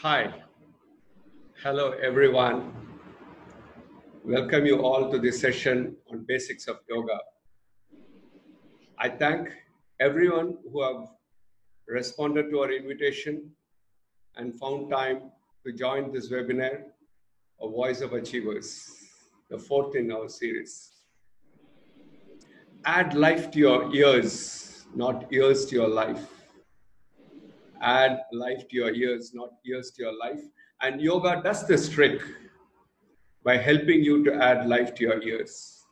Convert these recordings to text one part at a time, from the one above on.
Hi, hello everyone. Welcome you all to this session on basics of yoga. I thank everyone who have responded to our invitation and found time to join this webinar of Voice of Achievers, the fourth in our series. Add life to your ears, not ears to your life. Add life to your ears, not ears to your life. And yoga does this trick by helping you to add life to your ears.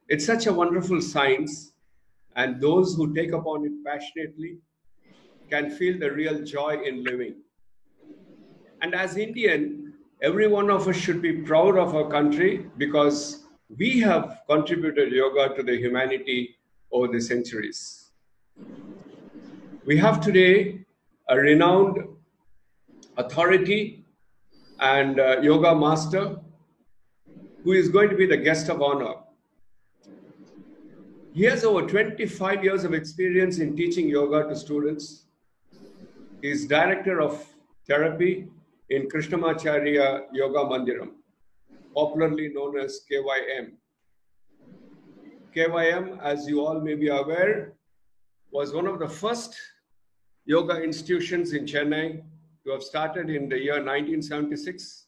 It's such a wonderful science, and those who take upon it passionately can feel the real joy in living. And as Indian, every one of us should be proud of our country because we have contributed yoga to the humanity over the centuries. We have today a renowned authority and yoga master who is going to be the guest of honor. He has over 25 years of experience in teaching yoga to students. He is director of therapy in Krishnamacharya Yoga Mandiram, popularly known as KYM. KYM, as you all may be aware, was one of the first yoga institutions in Chennai to have started in the year 1976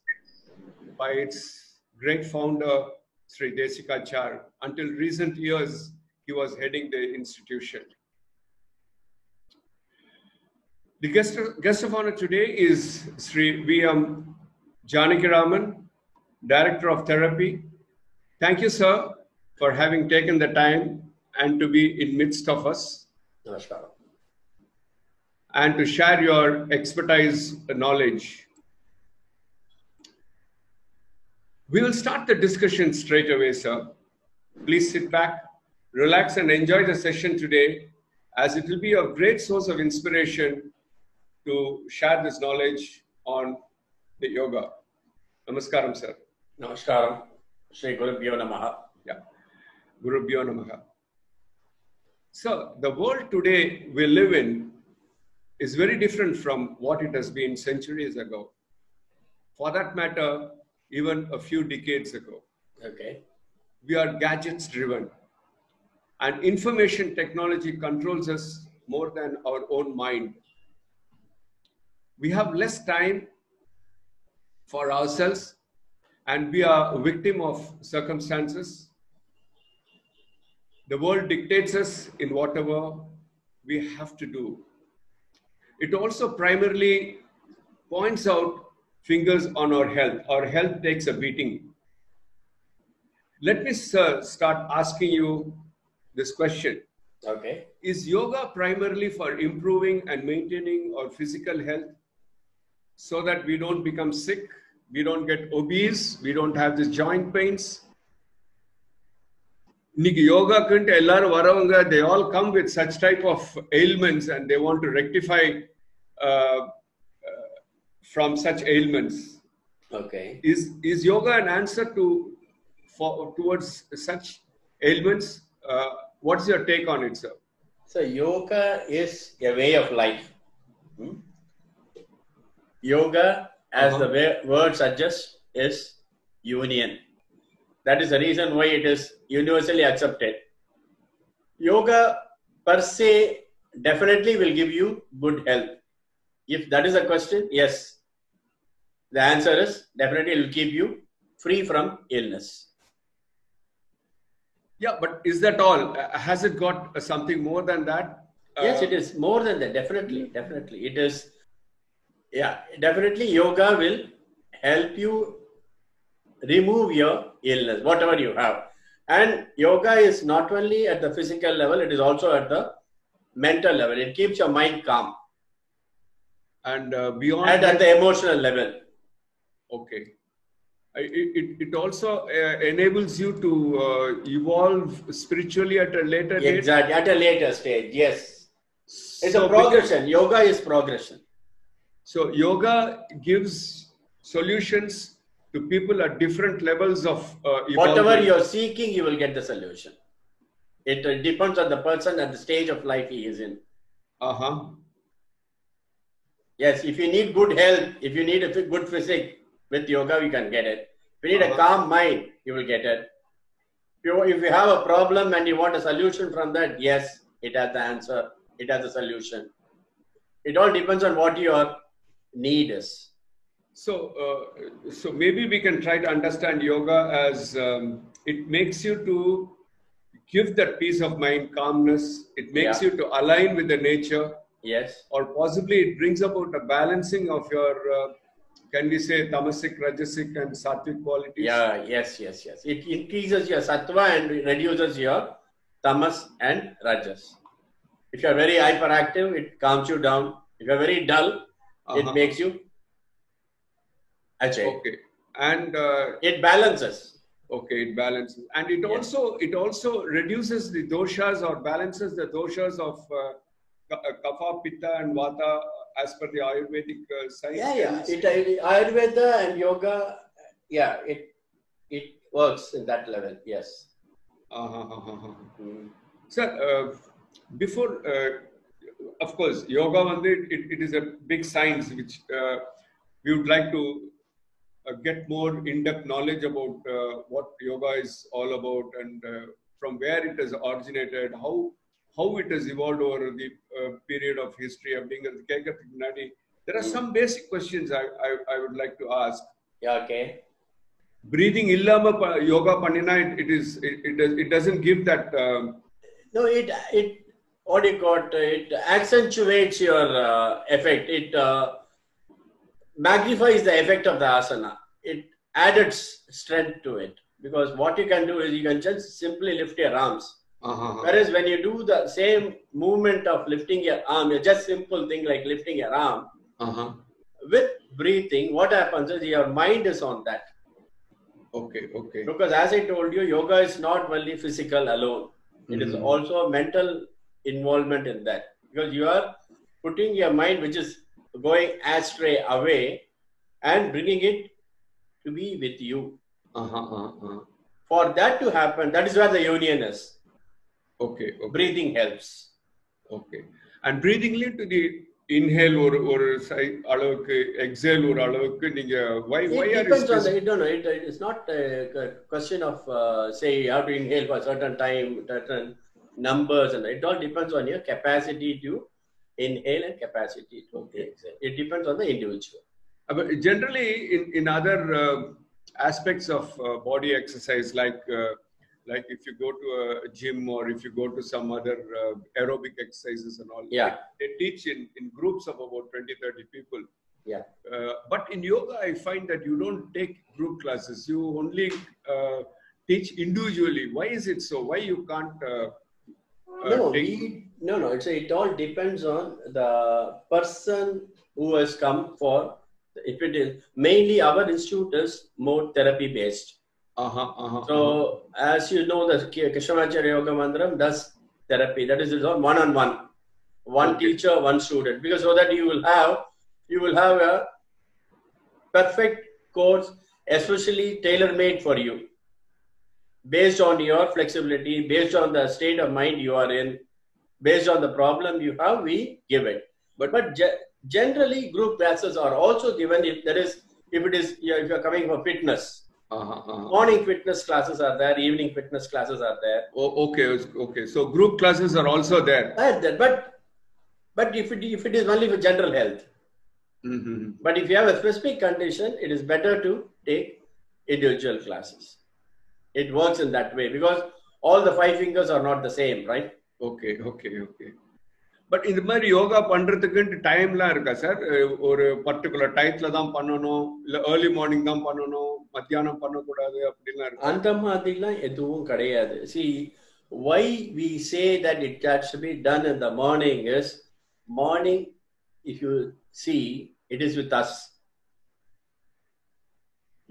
by its great founder, Sri Desikachar. Until recent years, he was heading the institution. The guest of honor today is Sri V.M. Janakiraman, Director of Therapy. Thank you, sir, for having taken the time and to be in midst of us. Namaskar. And to share your expertise and knowledge. We will start the discussion straight away, sir. Please sit back, relax and enjoy the session today, as it will be a great source of inspiration to share this knowledge on the yoga. Namaskaram, sir. Namaskaram. Shri Gurubhyo Namaha. Yeah, Gurubhyo Namaha. So, the world today we live in is very different from what it has been centuries ago. For that matter, even a few decades ago. Okay. We are gadgets driven. And information technology controls us more than our own mind. We have less time for ourselves and we are a victim of circumstances. The world dictates us in whatever we have to do. It also primarily points out fingers on our health. Our health takes a beating. Let me, sir, start asking you this question. Okay. Is yoga primarily for improving and maintaining our physical health so that we don't become sick, we don't get obese, we don't have these joint pains? Yoga they all come with such type of ailments and they want to rectify from such ailments. Okay. Is yoga an answer towards such ailments? What's your take on it, sir? So, yoga is a way of life. Yoga, as the word suggests, is union. That is the reason why it is universally accepted. Yoga per se definitely will give you good health. If that is a question, yes. The answer is definitely it will keep you free from illness. Yeah, but is that all? Has it got something more than that? Yes, it is more than that. Definitely. It is. Yeah, definitely yoga will help you remove your illness, whatever you have. And yoga is not only at the physical level, it is also at the mental level. It keeps your mind calm. And beyond and at the emotional level. Okay. It also enables you to evolve spiritually at a later date? Exactly, at a later stage, yes. It's a progression. Yoga is progression. So yoga gives solutions to people at different levels of evolvement. Whatever you're seeking, you will get the solution. It depends on the person at the stage of life he is in. Yes, if you need good health, if you need a good physique, with yoga you can get it. If you need a calm mind, you will get it. If you have a problem and you want a solution from that, yes, it has the answer. It has a solution. It all depends on what your need is. So maybe we can try to understand yoga as it makes you to give that peace of mind, calmness. It makes you to align with the nature. Yes. Or possibly it brings about a balancing of your, can we say, tamasic, rajasic, and sattvic qualities? Yeah, yes. It increases your sattva and reduces your tamas and rajas. If you are very hyperactive, it calms you down. If you are very dull, it makes you ajay. Okay. And it balances. Okay, it balances. And it also reduces the doshas or balances the doshas of kapha, pitta, and vata as per the Ayurvedic science. Ayurveda and yoga, it works in that level. Yes. Sir, before, of course, yoga, it is a big science which we would like to get more in-depth knowledge about what yoga is all about and from where it has originated, how it has evolved over the period of history of being there are some basic questions I would like to ask. Yeah, okay. Breathing illama yoga panina, it doesn't give that. No, it what do you call it? It accentuates your effect. It magnifies the effect of the asana. It added strength to it, because what you can do is you can just simply lift your arms. Whereas when you do the same movement of lifting your arm, a just simple thing like lifting your arm, with breathing, what happens is your mind is on that. Okay. Because as I told you, yoga is not only physical alone. It is also a mental involvement in that. Because you are putting your mind, which is going astray away, and bringing it to be with you. For that to happen, that is where the union is. Okay. Breathing helps. Okay. And breathing into the inhale or exhale or why are you it's not a question of say you have to inhale for a certain time, certain numbers, and it all depends on your capacity to inhale and capacity to exhale. It depends on the individual. But generally in other aspects of body exercise, like if you go to a gym or if you go to some other aerobic exercises and all, they teach in groups of about 20-30 people. But in yoga, I find that you don't take group classes. You only teach individually. Why is it so? Why you can't it all depends on the person who has come for. If it is mainly, our institute is more therapy based. So as you know, the Krishnamacharya Yoga Mandiram does therapy. That is all one-on-one, one teacher, one student. Because so that you will have a perfect course, especially tailor-made for you, based on your flexibility, based on the state of mind you are in, based on the problem you have. We give it. But generally, group classes are also given if you are coming for fitness. Morning fitness classes are there, evening fitness classes are there. Okay. So group classes are also there. But if it is only for general health. But if you have a specific condition, it is better to take individual classes. It works in that way because all the 5 fingers are not the same, right? Okay. But in the மாதிரி யோகா பண்றதுக்கு டைம்லாம் இருக்கா sir? ஒரு particular டைம்ல தான் பண்ணனும், இல்ல early morning தான் பண்ணனும், மத்தியானம் பண்ண கூடாது அப்படிலாம் இருக்கு. அந்த மாதிரிலாம் எதுவும் கிடையாது. See, why we say that it has to be done in the morning is, morning, if you see, it is with us.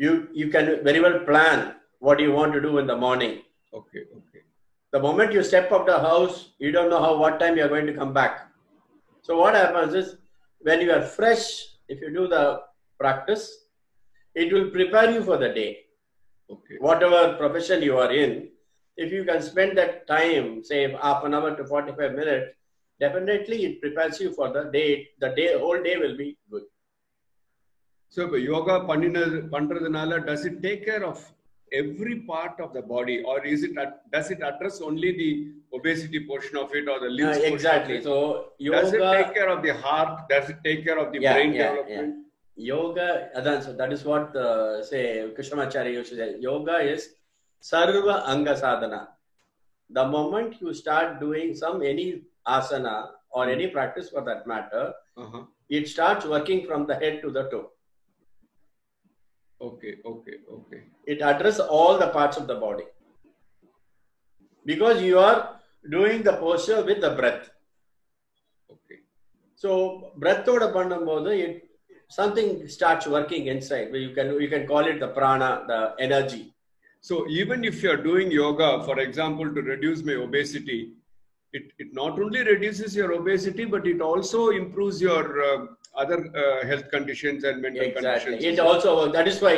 You can very well plan what you want to do in the morning. Okay. The moment you step out of the house, you don't know what time you are going to come back. So what happens is, when you are fresh, if you do the practice, it will prepare you for the day. Okay. Whatever profession you are in, if you can spend that time, say half an hour to 45 minutes, definitely it prepares you for the day. Whole day will be good. So, yoga pandradhanala, does it take care of every part of the body, or does it address only the obesity portion of it or the limbs portion Exactly. of it? So yoga, does it take care of the heart? Does it take care of the brain development? Yoga, so that is what say Krishnamacharya used to say. Yoga is sarva anga sadhana. The moment you start doing any asana or any practice for that matter, it starts working from the head to the toe. Okay. It addresses all the parts of the body. Because you are doing the posture with the breath. Okay. So, breath oda pannumbodhu, something starts working inside. You can call it the prana, the energy. So, even if you are doing yoga, for example, to reduce my obesity, it not only reduces your obesity, but it also improves your other health conditions and mental conditions. It also, that is why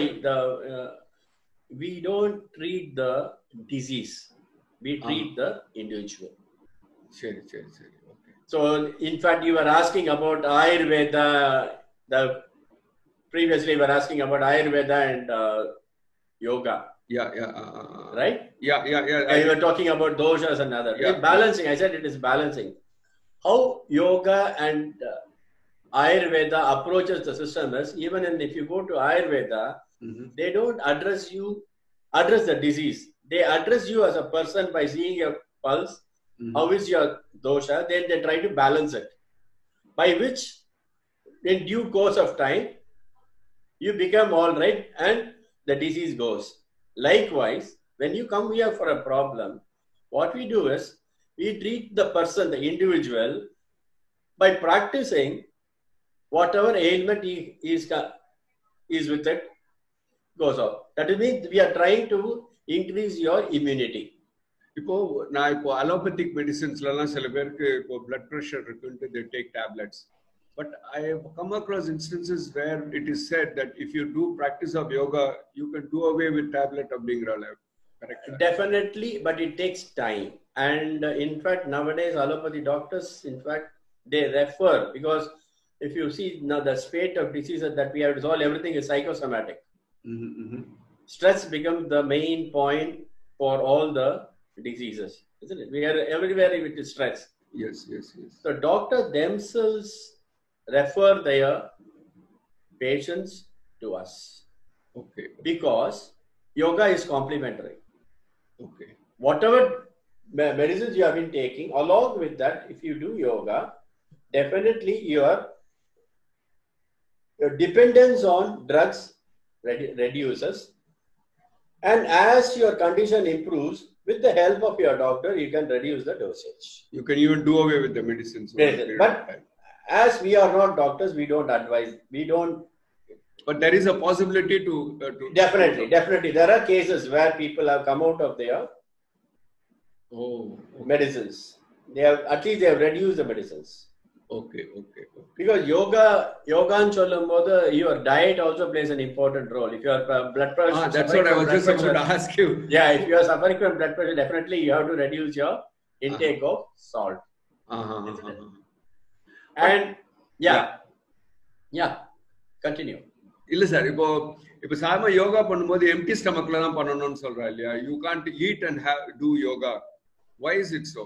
we don't treat the disease. We treat the individual. Sure. Okay. So, in fact, you were asking about Ayurveda. Previously, we were asking about Ayurveda and yoga. Right? Yeah. You were talking about doshas and other. Balancing. I said it is balancing. How yoga and Ayurveda approaches the system is, even if you go to Ayurveda, they don't address the disease. They address you as a person by seeing your pulse, how is your dosha, then they try to balance it. By which, in due course of time, you become all right and the disease goes. Likewise, when you come here for a problem, what we do is, we treat the person, the individual, by practicing whatever ailment is with it, goes off. That means we are trying to increase your immunity. நான் இப்போ allopathic medicinesலாம் சில பேருக்கு இப்போ blood pressure இருக்குன்னு they take tablets. But I have come across instances where it is said that if you do practice of yoga, you can do away with tablet of being alive. Correct? Definitely, but it takes time. And in fact, nowadays, allopathy doctors, in fact, they refer, because if you see now the spate of diseases that we have to solve, everything is psychosomatic. Stress becomes the main point for all the diseases, isn't it? We are everywhere with stress. Yes. So doctors themselves refer their patients to us. Okay. Because yoga is complementary. Okay. Whatever medicines you have been taking, along with that, if you do yoga, definitely your dependence on drugs reduces. And as your condition improves, with the help of your doctor, you can reduce the dosage. You can even do away with the medicines. But as we are not doctors, we don't advise. But there is a possibility to Definitely. There are cases where people have come out of their medicines. At least they have reduced the medicines. Okay. Because yoga and cholumbodu, your diet also plays an important role. If your blood pressure, that's what I was just about to ask you. Yeah, if you are suffering from blood pressure, definitely you have to reduce your intake of salt. And continue. இல்ல sir, இப்போ சாதாரண யோகா பண்ணும்போது empty ஸ்டமக்ல தான் பண்ணணும்னு சொல்றா இல்லையா? You can't eat and do yoga. Why is it so?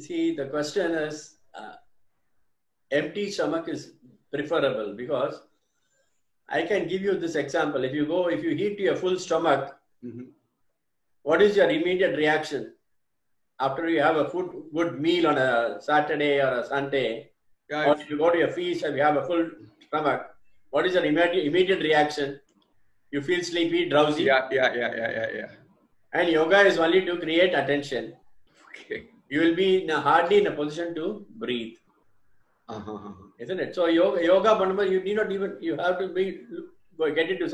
See, the question is, empty stomach is preferable, because I can give you this example. If you eat to your full stomach, what is your immediate reaction? After you have a good meal on a Saturday or a Sunday, or if you go to your feast and you have a full stomach, what is your immediate reaction? You feel sleepy, drowsy. Yeah. And yoga is only to create attention. Okay. You will be hardly in a position to breathe. Isn't it? So yoga, you need not even, you have to get into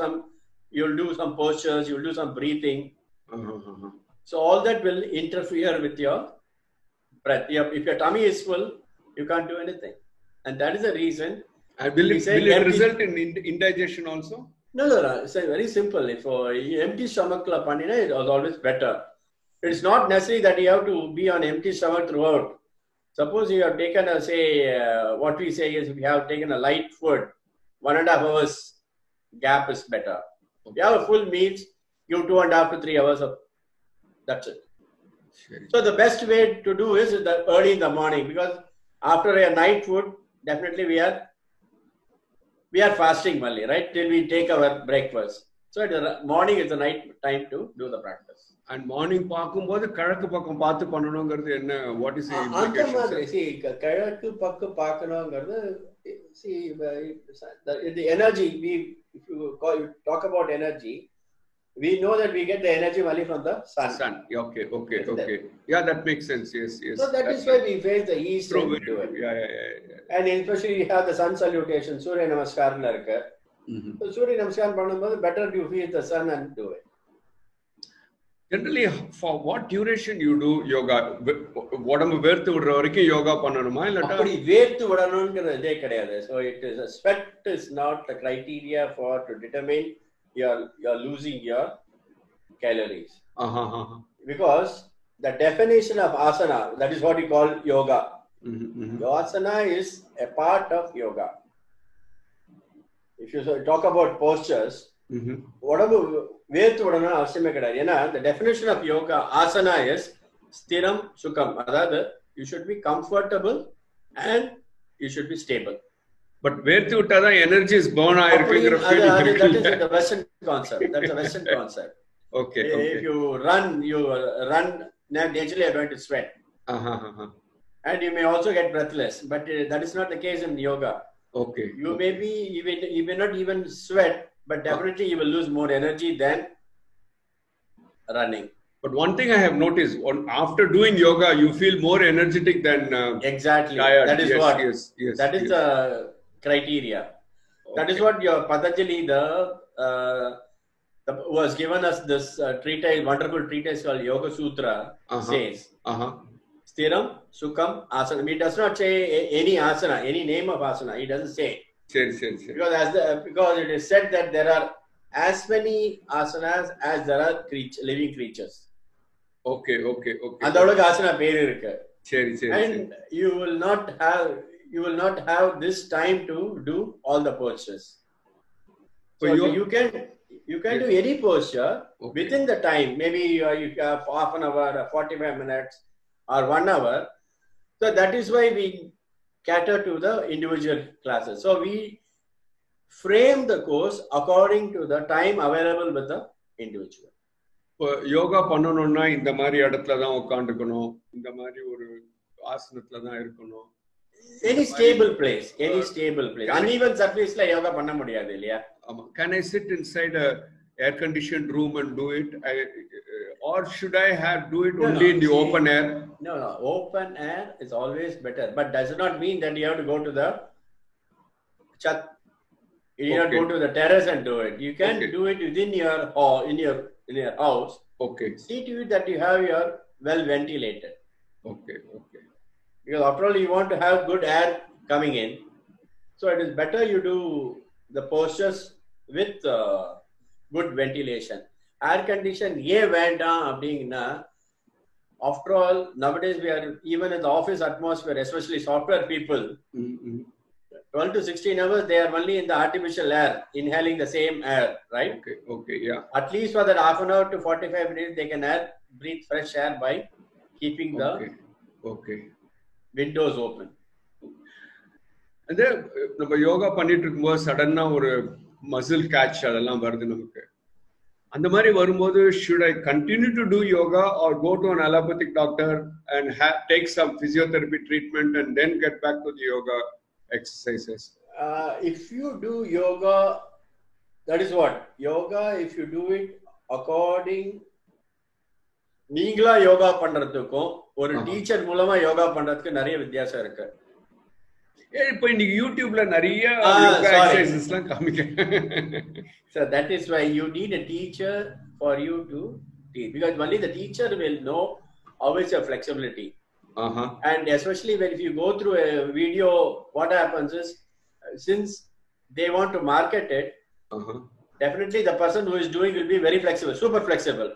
you'll do some postures, you'll do some breathing. So all that will interfere with your breath. If your tummy is full, you can't do anything. And that is the reason. And will it result in indigestion also? No. It's very simple. If empty stomach it was always better. It's not necessary that you have to be on empty stomach throughout. Suppose you have taken a, say, what we say is if you have taken a light food, 1.5 hours gap is better. If you have a full meals, give 2.5 to 3 hours of, that's it. சரி. So the best way to do is the early in the morning, because after a night food, definitely we are fasting only, right? Till we take our breakfast. So at the morning is the night time to do the practice. And morning பார்க்கும்போது கிழக்கு பக்கம் பார்த்து பண்ணணுங்கிறது என்ன? What is the அந்த implication, மாதிரி sir? see கிழக்கு பக்கம் பார்க்கணுங்கிறது see the energy if you talk about energy, we know that we get the energy only from the sun. Sun. Yeah, okay. That. Yeah, that makes sense. Yes. So that is why we face the east True, and very do true. it. Yeah. And especially you have the sun salutation, Surya Namaskar இருக்கு. So Surya Namaskar பண்ணும்போது better you face the sun and do it. Generally, for what duration you do yoga? உடம்பு வேர்த்து விடுற வரைக்கும் யோகா பண்ணணுமா இல்லட்டா? அப்படி வேர்த்து விடணும்ங்கிறதே கிடையாது. So it is a sweat is not the criteria for to determine you're losing your calories. Because the definition of asana, that is what we call yoga. Your asana is a part of yoga. If you talk about postures, உடம்பு வேர்த்து விடணும்னு அவசியமே கிடையாது. ஏன்னா the definition of yoga asana is ஸ்திரம் சுகம். அதாவது you should be comfortable and you should be stable. But வேர்த்து விட்டாதான் energy is burn ஆயிருக்குங்கிற feeling இருக்கு. That is the Western concept. That's a Western concept. Okay. If you run, naturally you're going to sweat. And you may also get breathless, but that is not the case in yoga. Okay. You may not even sweat, but definitely you will lose more energy than running. But one thing I have noticed, after doing yoga, you feel more energetic than exactly tired. That is Yes, that is the criteria. Okay. That is what your Patanjali who has given us this treatise, wonderful treatise called Yoga Sutra, says. Stiram, Sukham, Asana. He does not say any asana, any name of asana. He doesn't say. Sure. Because it is said that there are as many asanas as there are living creatures. Okay. அதோட asana பேர் இருக்கு. சரி. And you will not have this time to do all the postures. So you can do any posture within the time. Maybe you have half an hour, 45 minutes, or 1 hour. So that is why we cater to the individual classes. So we frame the course according to the time available with the individual. Yoga பண்ணணும்னா இந்த மாதிரி இடத்துல தான் உட்காந்துக்கணும், இந்த மாதிரி ஒரு ஆசனத்துல தான் இருக்கணும். Any stable place. Uneven surface la yoga பண்ண முடியாது இல்லையா? ஆமா. Can I sit inside a air conditioned room and do it? Or should I do it only in the open air? No. Open air is always better, but does not mean that you have to go to the chat. You need not go to the terrace and do it. You can do it within your hall, in your house. Okay. See to it that you have your well ventilated. Okay. Because after all, you want to have good air coming in. So it is better you do the postures with good ventilation. Air condition, after all, nowadays we are even in the office atmosphere, especially software people, 12 to 16 hours, they are only in the artificial air, inhaling the same air, right? Okay, yeah. At least for that half an hour to 45 minutes, they can breathe fresh air by keeping the windows open. And then, நம்ம யோகா பண்ணிட்டு இருக்கும்போது சடனா ஒரு muscle catch அதெல்லாம் வருது நமக்கு. அந்த மாதிரி வரும்போது should I continue to do yoga or go to an allopathic doctor and take some physiotherapy treatment and then get back to the yoga exercises? If you do yoga, that is what yoga. If you do it according, நீங்களா யோகா பண்றதுக்கும் ஒரு teacher மூலமா யோகா பண்றதுக்கு நிறைய வித்தியாசம் இருக்கு. இப்போ இன்னைக்கு யூடியூப்ல நிறைய யோகா எக்சர்சைசஸ்லாம் காமிக்கிறாங்க. So that is why you need a teacher for you to teach, because only the teacher will know how is your flexibility. And especially when if you go through a video, what happens is, since they want to market it, definitely the person who is doing will be very flexible, super flexible.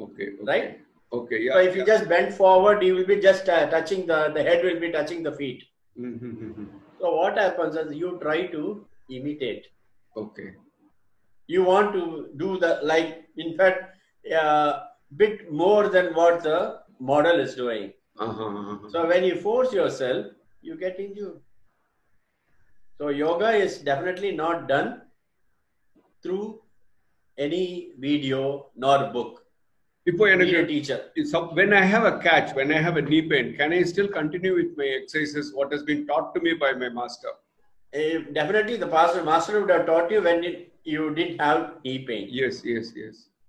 Okay. Right? Okay. Yeah. So if you yeah. just bend forward, you will be just touching the head will be touching the feet. Mm-hmm. So what happens is you try to imitate. Okay. You want to do the, like, in fact, bit more than what the model is doing. Uh-huh. So when you force yourself, you get injured. So yoga is definitely not done through any video nor book. இப்போ You need எனக்கு a teacher. when I have a catch, when I have a knee pain, can I still continue with my exercises? What has been taught to me by my master? Definitely, the master would have taught you when you didn't have knee pain. Yes.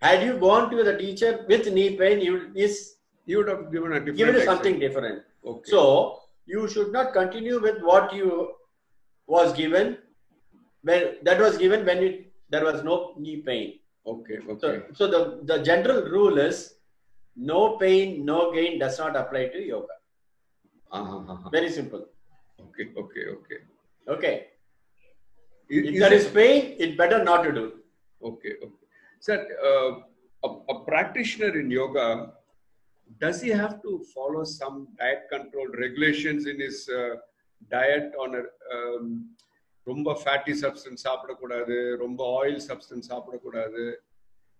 Had you gone to the teacher with knee pain, You would have given a different. given you something different. Okay. So you should not continue with what you was given when that was given when there was no knee pain. Okay. So the general rule is no pain, no gain does not apply to yoga. Uh-huh. Very simple. Okay. Okay. If there is pain, it's better not to do. Okay. Sir, a practitioner in yoga, does he have to follow some diet control regulations in his diet on a ரொம்ப fatty substance சாப்பிடக்கூடாது, ரொம்ப oil substance சாப்பிடக்கூடாது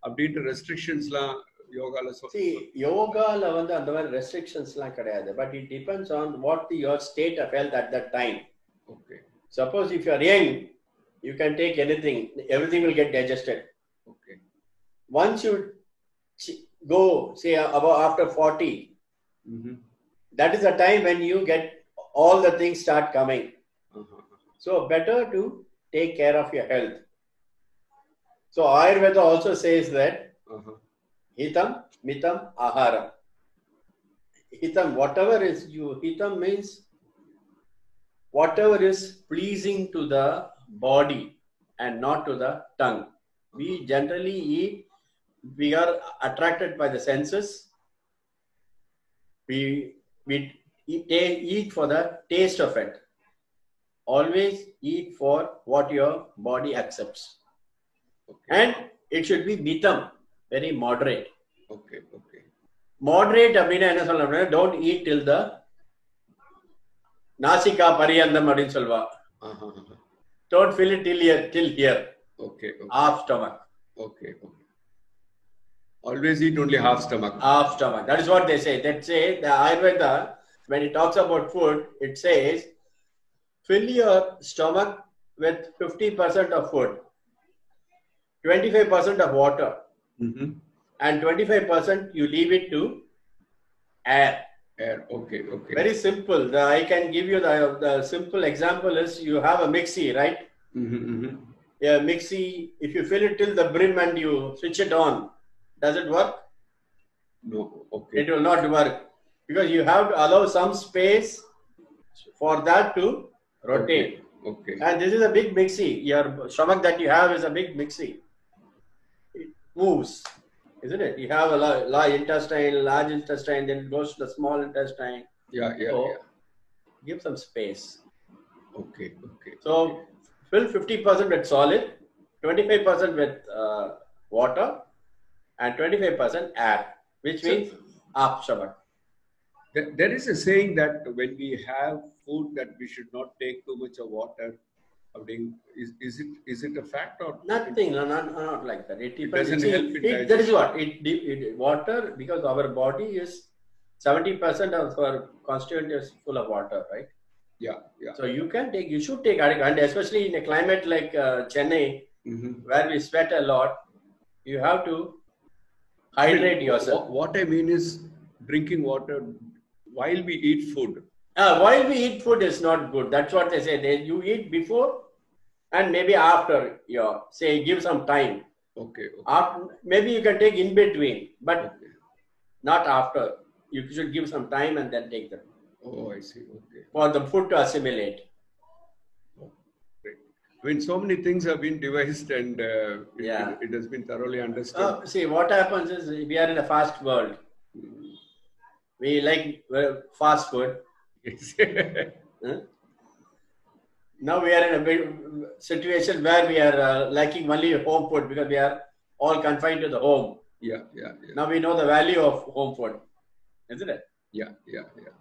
அப்படின்ற ரெஸ்ட்ரிக்ஷன்ஸ்லாம் யோகால See, யோகால வந்து அந்த மாதிரி ரெஸ்ட்ரிக்ஷன்ஸ்லாம் கிடையாது. But it depends on what your state of health at that time. Okay. Suppose if you are young, you can take anything. Everything will get digested. Okay. Once you go, say, about after 40, that is the time when you get all the things start coming. So better to take care of your health. So Ayurveda also says that hitam, mitam, aharam. Hitam, whatever is hitam means whatever is pleasing to the body and not to the tongue. We generally eat, we are attracted by the senses. We eat for the taste of it. Always eat for what your body accepts. Okay. And it should be mitam, very moderate. Okay. Moderate அப்படினா என்ன சொல்லணும்னா don't eat till the நாசிகா பரியந்தம் அப்படினு சொல்வா. Don't fill it till here. Okay. Half stomach. Okay. Always eat only half stomach. Half stomach. That is what they say. They say the Ayurveda, when it talks about food, it says fill your stomach with 50% of food, 25% of water, and 25% you leave it to air. Okay. Very simple. I can give you the simple example is you have a mixie, right? Yeah, mixie, if you fill it till the brim and you switch it on, does it work? No. Okay. It will not work because you have to allow some space for that to rotate. Okay. And this is a big mixie. Your stomach that you have is a big mixie. It moves, isn't it? You have a large intestine, then it goes to the small intestine. Yeah. So, give some space. Okay. So, fill 50% with solid, 25% with water, and 25% air, which means half stomach. There is a saying that when we have food that we should not take too much of water. Is it a fact or nothing? Not like that. It doesn't help in digestion. That is what water, because our body is 70% of our constituent is full of water, right? Yeah. So you should take, and especially in a climate like Chennai, where we sweat a lot, you have to hydrate yourself. What I mean is drinking water while we eat food. While we eat food is not good. That's what they say. You eat before and maybe after. Say give some time. Okay. After, maybe you can take in between, but not after. You should give some time and then take them. Oh, I see. Okay. For the food to assimilate. Great. I mean, so many things have been devised and it has been thoroughly understood. See, what happens is we are in a fast world. We like fast food. Now we are in a big situation where we are liking only home food because we are all confined to the home. Yeah, yeah, yeah. Now we know the value of home food, isn't it? Yeah, yeah, yeah.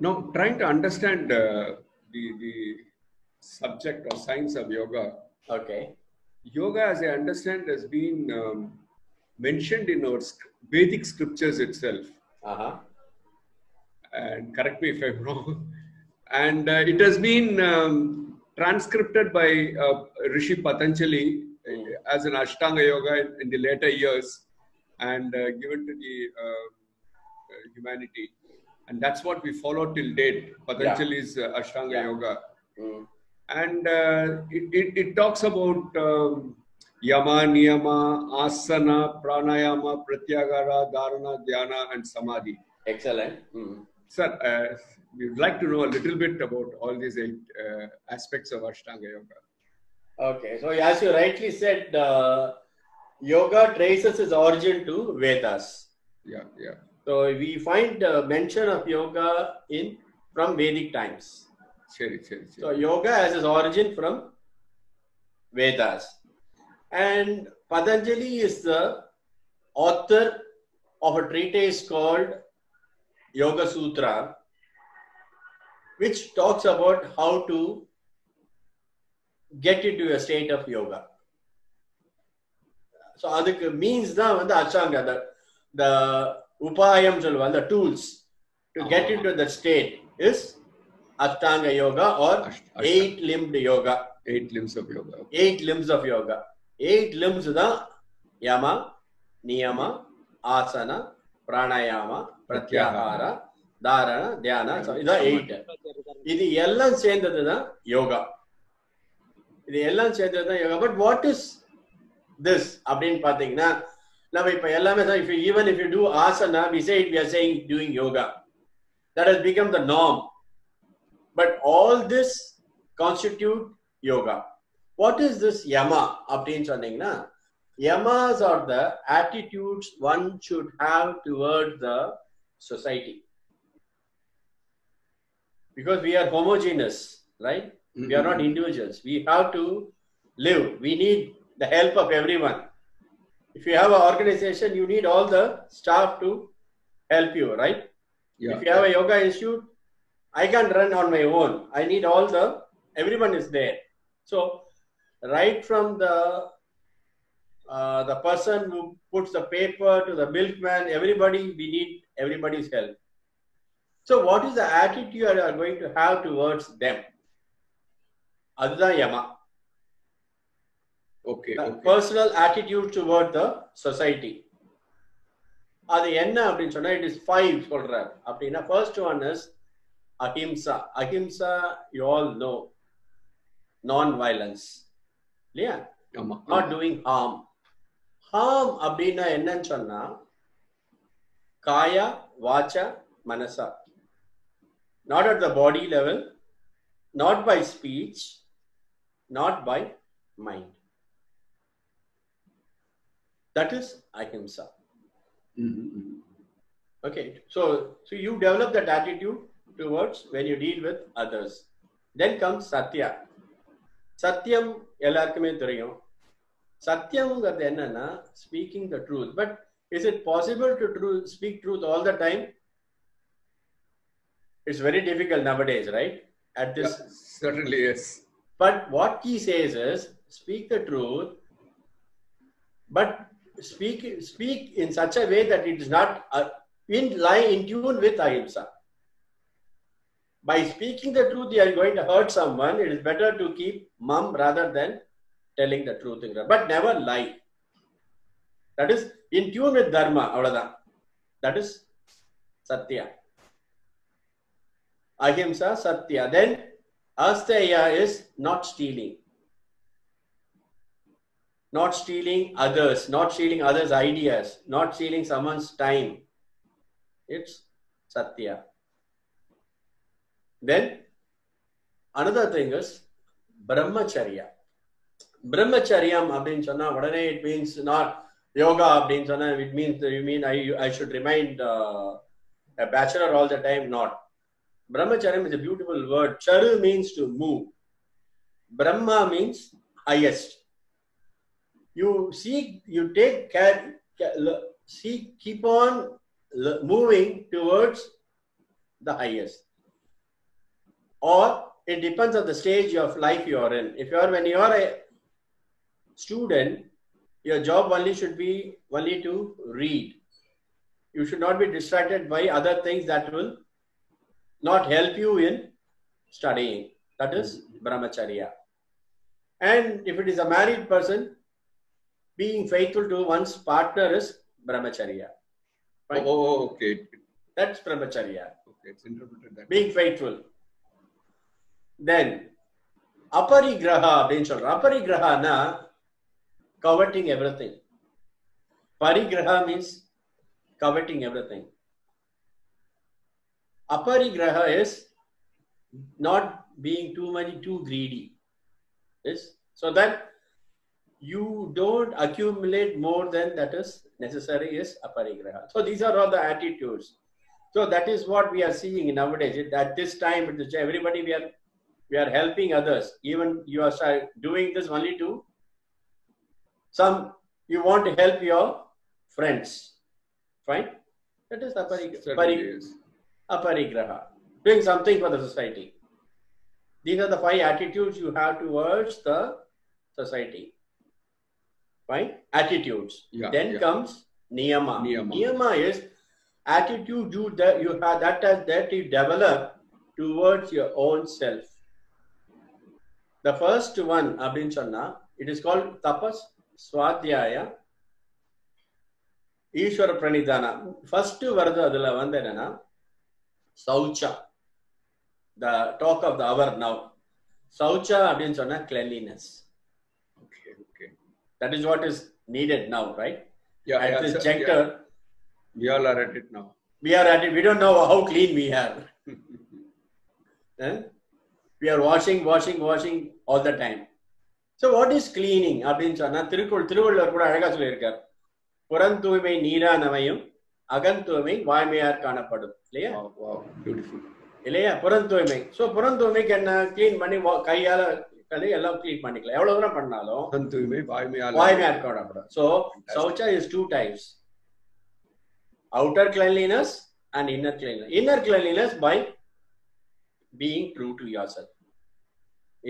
Now, trying to understand the subject or science of yoga. Okay. Yoga, as I understand, has been mentioned in our Vedic scriptures itself. Uh-huh. And correct me if I'm wrong. And it has been transcribed by Rishi Patanjali as an Ashtanga yoga in the later years and given to the humanity. And that's what we follow till date, Patanjali's Ashtanga yoga. And it talks about yama, niyama, asana, pranayama, pratyahara, dharana, dhyana, and samadhi. Excellent. Sir, we would like to know a little bit about all these 8 aspects of Ashtanga yoga. Okay, so as you rightly said, yoga traces its origin to Vedas. Yeah, yeah. So we find mention of yoga from Vedic times. Sure. So yoga has its origin from Vedas. And Patanjali is the author of a treatise called Yoga Sutra, which talks about how to get into a state of yoga. So that means the Ashtanga, the upayam, the tools to get into the state is Ashtanga yoga or 8-limbed yoga. 8 limbs of yoga. 8 limbs of yoga. 8 limbs the yama, niyama, asana, pranayama, pratyahara, dharana, dhyana. So this 8. This ellam sendadhu yoga. This ellam sendadhu yoga. But what is this? Abdin pathina. Now even if you do asana, we are saying doing yoga. That has become the norm. But all this constitute yoga. What is this yama? Yamas are the attitudes one should have towards the society. Because we are homogeneous, right? We are not individuals. We have to live. We need the help of everyone. If you have an organization, you need all the staff to help you, right? Yeah. If you have a yoga institute, I can't run on my own. I need everyone is there. So, right from the person who puts the paper to the milkman, we need everybody's help. So, what is the attitude you are going to have towards them? Adha yama. Okay. Personal attitude toward the society. It is 5. First one is ahimsa. Ahimsa, you all know. Non-violence. Yeah. Not doing harm. Harm abdina enna sonna kaya, vacha, manasa. Not at the body level, not by speech, not by mind. That is ahimsa. Okay, so you develop that attitude towards when you deal with others. Then comes satya. Satyam ellarkume theriyum. Satyam enna speaking the truth. But is it possible to speak truth all the time? It's very difficult nowadays, right? Certainly, yes. But what he says is, speak the truth, but speak in such a way that it is not in tune with ahimsa. By speaking the truth, you are going to hurt someone. It is better to keep mum rather than telling the truth. But never lie. That is in tune with dharma. That is satya. Ahimsa, satya. Then asteya is not stealing. Not stealing others, not stealing others' ideas, not stealing someone's time. It's satya. Then another thing is brahmacharya. Brahmacharyam abdin sonna vadane it means not yoga abdin sonna it means I should remind a bachelor all the time. Not. Brahmacharyam is a beautiful word. Charu means to move. Brahma means highest. you seek, you take care, keep on moving towards the highest. Or it depends on the stage of life you are in. When you are a student, your job only should be only to read. You should not be distracted by other things that will not help you in studying. That is brahmacharya. And if it is a married person, being faithful to one's partner is brahmacharya. Right? Oh, okay. That's brahmacharya. Okay, it's interpreted that. Being faithful. Then, aparigraha, aparigraha na coveting everything. Parigraha means coveting everything. Aparigraha is not being too greedy. Yes? So that you don't accumulate more than that is necessary is aparigraha. So these are all the attitudes. So that is what we are seeing nowadays. At this time, everybody we are helping others. Even you are doing this only to you want to help your friends. Fine? That is aparigraha. Doing something for the society. These are the 5 attitudes you have towards the society. Fine? Attitudes. Yeah, Then comes niyama. Niyama is attitude that you develop towards your own self. The first one, it is called tapas, swadhyaya, ishvara pranidhana. First varadu adula vandenana saucha. The talk of the hour now. Saucha cleanliness. Okay. That is what is needed now, right? Yeah. At this juncture, we all are at it now. We are at it. We don't know how clean we are. We are washing all the time. So what is cleaning? Thiruvalluvar kuda azhaga sollirukar. Puranthuimai neeranavayum aganthuimai vaaimayar kaanapadum. Wow, beautiful. இல்லையா புறந்தூய்மை. So புறந்தூய்மைக்கு என்ன clean பண்ணி கையால எல்லாம் clean பண்ணிக்கலாம். எவ்வளவு தூரம் பண்ணாலும் வாய்மையார் காணப்படும். ஸோ சௌச்சா is 2 types. Outer cleanliness and inner cleanliness. Inner cleanliness by being true to yourself.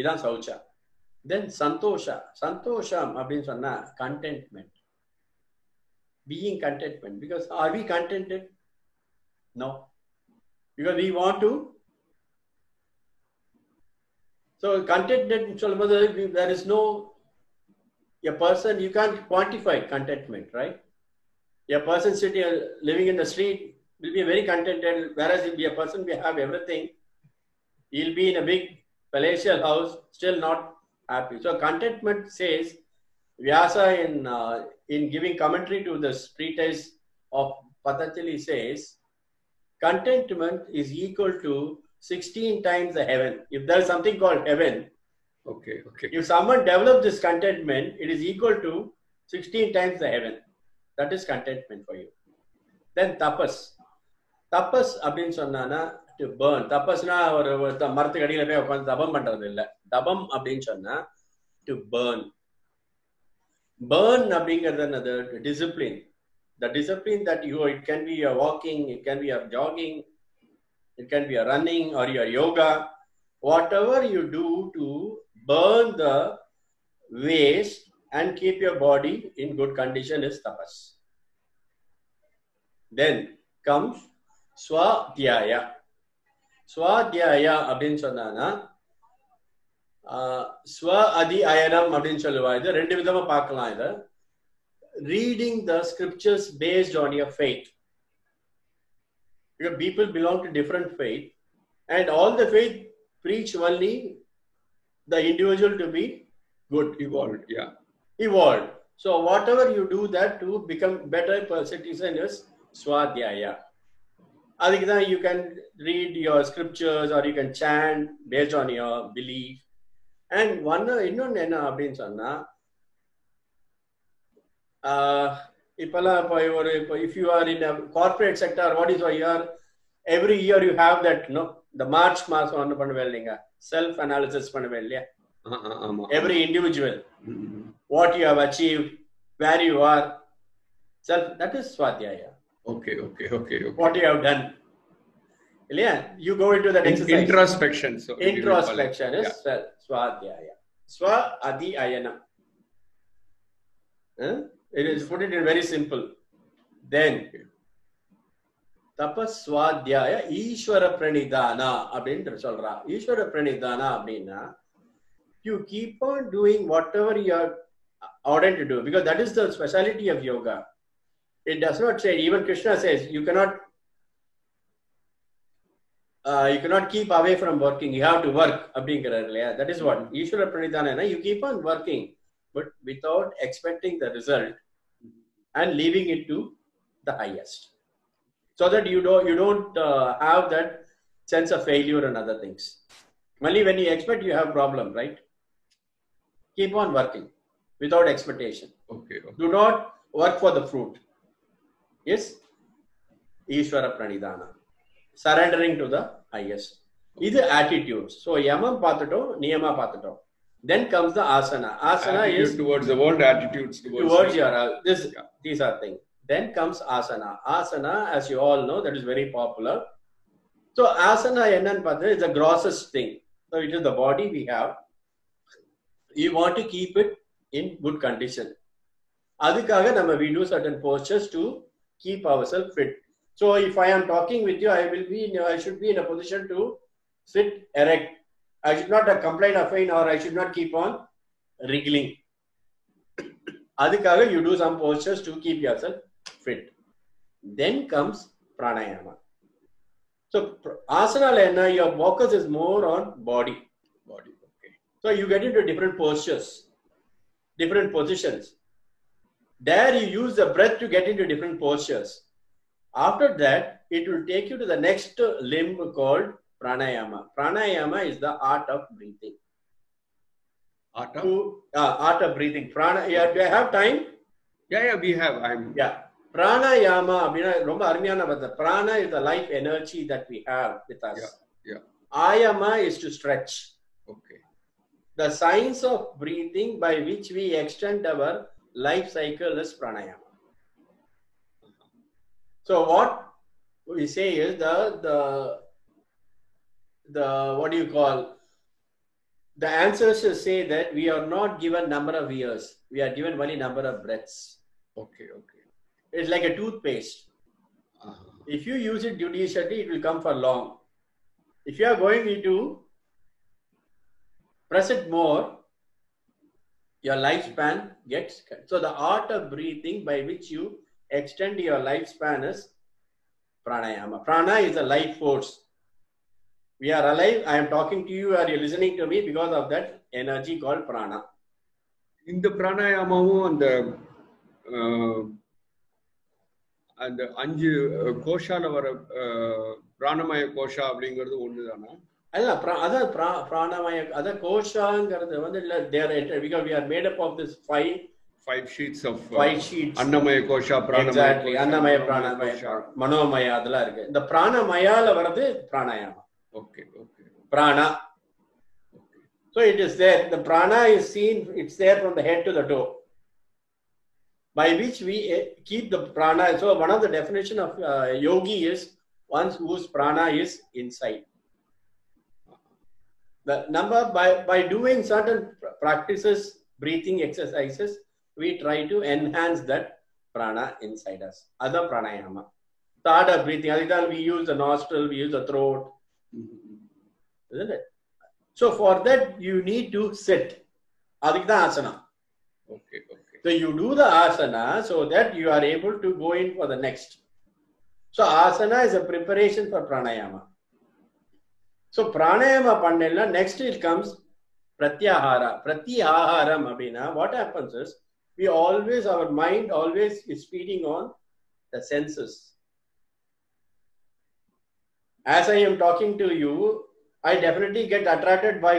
இதான் சௌச்சா. Then santosha. Santosham அப்படின்னு சொன்னா contentment. Being contentment. Because are we contented? No. Because we want to. So contentment, there is no, a person, you can't quantify contentment, right? A person sitting, living in the street will be very contented, whereas if a person will have everything, he'll be in a big palatial house, still not happy. So contentment says, Vyasa in giving commentary to the treatise of Patanjali says, contentment is equal to 16 times the heaven. If there is something called heaven, okay. If someone develops this contentment, it is equal to 16 times the heaven. That is contentment for you. Then tapas. Tapas அப்படின்னு சொன்னானா to burn. Tapasna ஒரு மரத்துக்கு அடியில போய் உட்கார்ந்து தபம் பண்றது இல்ல. தபம் அப்படின்னு சொன்னா to burn. Burn அப்படிங்கிறது என்னது? Discipline. The discipline that it can be your walking, it can be your jogging, it can be your running or your yoga. Whatever you do to burn the waste and keep your body in good condition is tapas. Then comes swadhyaya. Swadhyaya அப்படின்னு சொன்னானா ஸ்வ அதி அயனம் அப்படின்னு சொல்லுவா. இது 2 விதமா பார்க்கலாம். இதை reading the scriptures based on your faith. Because people belong to different faith, and all the faith preach only the individual to be good, evolved. So whatever you do that to become better citizen is swadhyaya. Adikda you can read your scriptures or you can chant based on your belief. And இன்னொன்னு என்ன அப்படின்னு சொன்னா, if you are in a corporate sector, what is your every year you have that the March மாசம் ஒன்னு பண்ணுவே இல்லைங்க, self analysis பண்ணுவே இல்லையா every individual. what you have achieved, where you are. That is Swadhyaya. Okay. What you have done. Yeah, you go into that exercise. Introspection. So Introspection is Swadhyaya. Swa Adi Ayana. It is put it in very simple. Then Tapas Swadhyaya Ishvara Pranidhana அப்படின்ற சொல்றா. Ishvara Pranidhana அப்படின்னா you keep on doing whatever you are ordained to do, because that is the speciality of yoga. It does not say, even Krishna says, you cannot keep away from working. You have to work. That is what Ishvara Pranidhana. You keep on working, but without expecting the result and leaving it to the highest, so that you don't have that sense of failure and other things. Only when you expect, you have problem, right? Keep on working without expectation. Okay. Do not work for the fruit. Yes, Ishvara Pranidhana. Surrendering to the highest. These are attitudes. So Yamam Patato, Niyama Patato. Then comes the asana. Asana attitude is towards the world, attitudes towards your these are things. Then comes asana. Asana, as you all know, that is very popular. So asana ennan pathra is the grossest thing. So it is the body we have. You want to keep it in good condition. Adhikaga we do certain postures to keep ourselves fit. So if I am talking with you, I should be in a position to sit erect. I should not complain of pain, or I should not keep on wriggling. Adhikaga you do some postures to keep yourself fit. Then comes pranayama. So asana, your focus is more on body. Okay. So you get into different postures, different positions. There you use the breath to get into different postures. After that, it will take you to the next limb called pranayama. Pranayama is the art of breathing. Art of breathing. Do I have time? Yeah, we have. Pranayama, romba armiyana vada. Prana is the life energy that we have with us. Yeah. Ayama is to stretch. Okay. The science of breathing by which we extend our life cycle is pranayama. So what we say is the what do you call? The ancestors say that we are not given number of years. We are given only number of breaths. Okay. It's like a toothpaste. If you use it judiciously, it will come for long. If you are going to press it more, your lifespan gets cut. So the art of breathing by which you extend your lifespan is pranayama. Prana is a life force. We are alive. I am talking to you, or you are listening to me because of that energy called prana. In the pranayama, and the Anju Kosha, Pranamaya Kosha, அப்படிங்கிறது ஒண்ணுதானா? அதான் பிராணமய அதான் கோஷாங்கிறது வந்து they are because we are made up of this five sheets அன்னமய Gosha exactly அன்னமய பிராணமய மனோமய அதெல்லாம் இருக்கு. இந்த பிராணமயால வர்றது பிராணாயாமம். Okay. Prana. So it is there. The prana is seen, it's there from the head to the toe, by which we keep the prana. So one of the definition of yogi is one whose prana is inside. The number by doing certain practices, breathing exercises, we try to enhance that prana inside us. Other pranayama. Start of breathing. Adithan, we use the nostril, we use the throat. Isn't it? So for that you need to sit. Adhikta asana. Okay. So you do the asana so that you are able to go in for the next. So asana is a preparation for pranayama. So pranayama pannella, next it comes pratyahara. Pratyaharam abhina. What happens is our mind always is feeding on the senses. As I am talking to you, I definitely get attracted by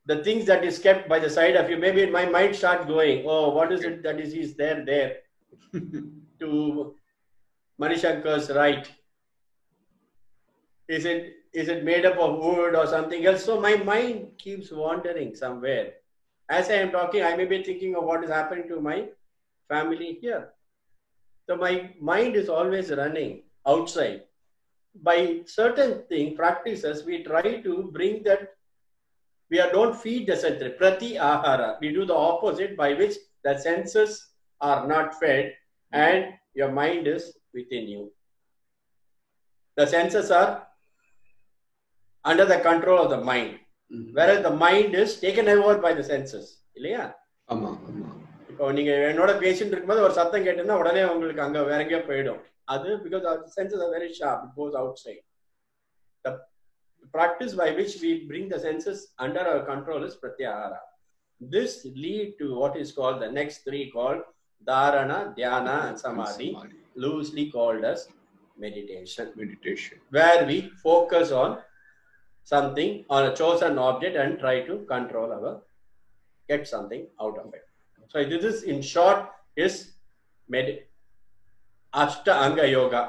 the things that is kept by the side of you. Maybe my mind starts going, oh, what is it that is there to Manishankar's right? Is it made up of wood or something else? So my mind keeps wandering somewhere. As I am talking, I may be thinking of what is happening to my family here. So my mind is always running outside. By certain practices, we try to bring that. We don't feed the senses. Prati ahara. We do the opposite, by which the senses are not fed and your mind is within you. The senses are under the control of the mind, whereas the mind is taken over by the senses. இல்லையா? ஆமா ஆமா. இப்போ நீங்க என்னோட பேசிட்டு இருக்கும்போது ஒரு சத்தம் கேட்டீங்கன்னா உடனே உங்களுக்கு அங்க வேற எங்கேயோ போயிடும். அது because our senses are very sharp, it goes outside. The practice by which we bring the senses under our control is pratyahara. This lead to what is called the next three called dharana, dhyana and samadhi, loosely called as meditation. Where we focus on something, on a chosen object, and try to control get something out of it. So this is in short is Ashtanga Yoga.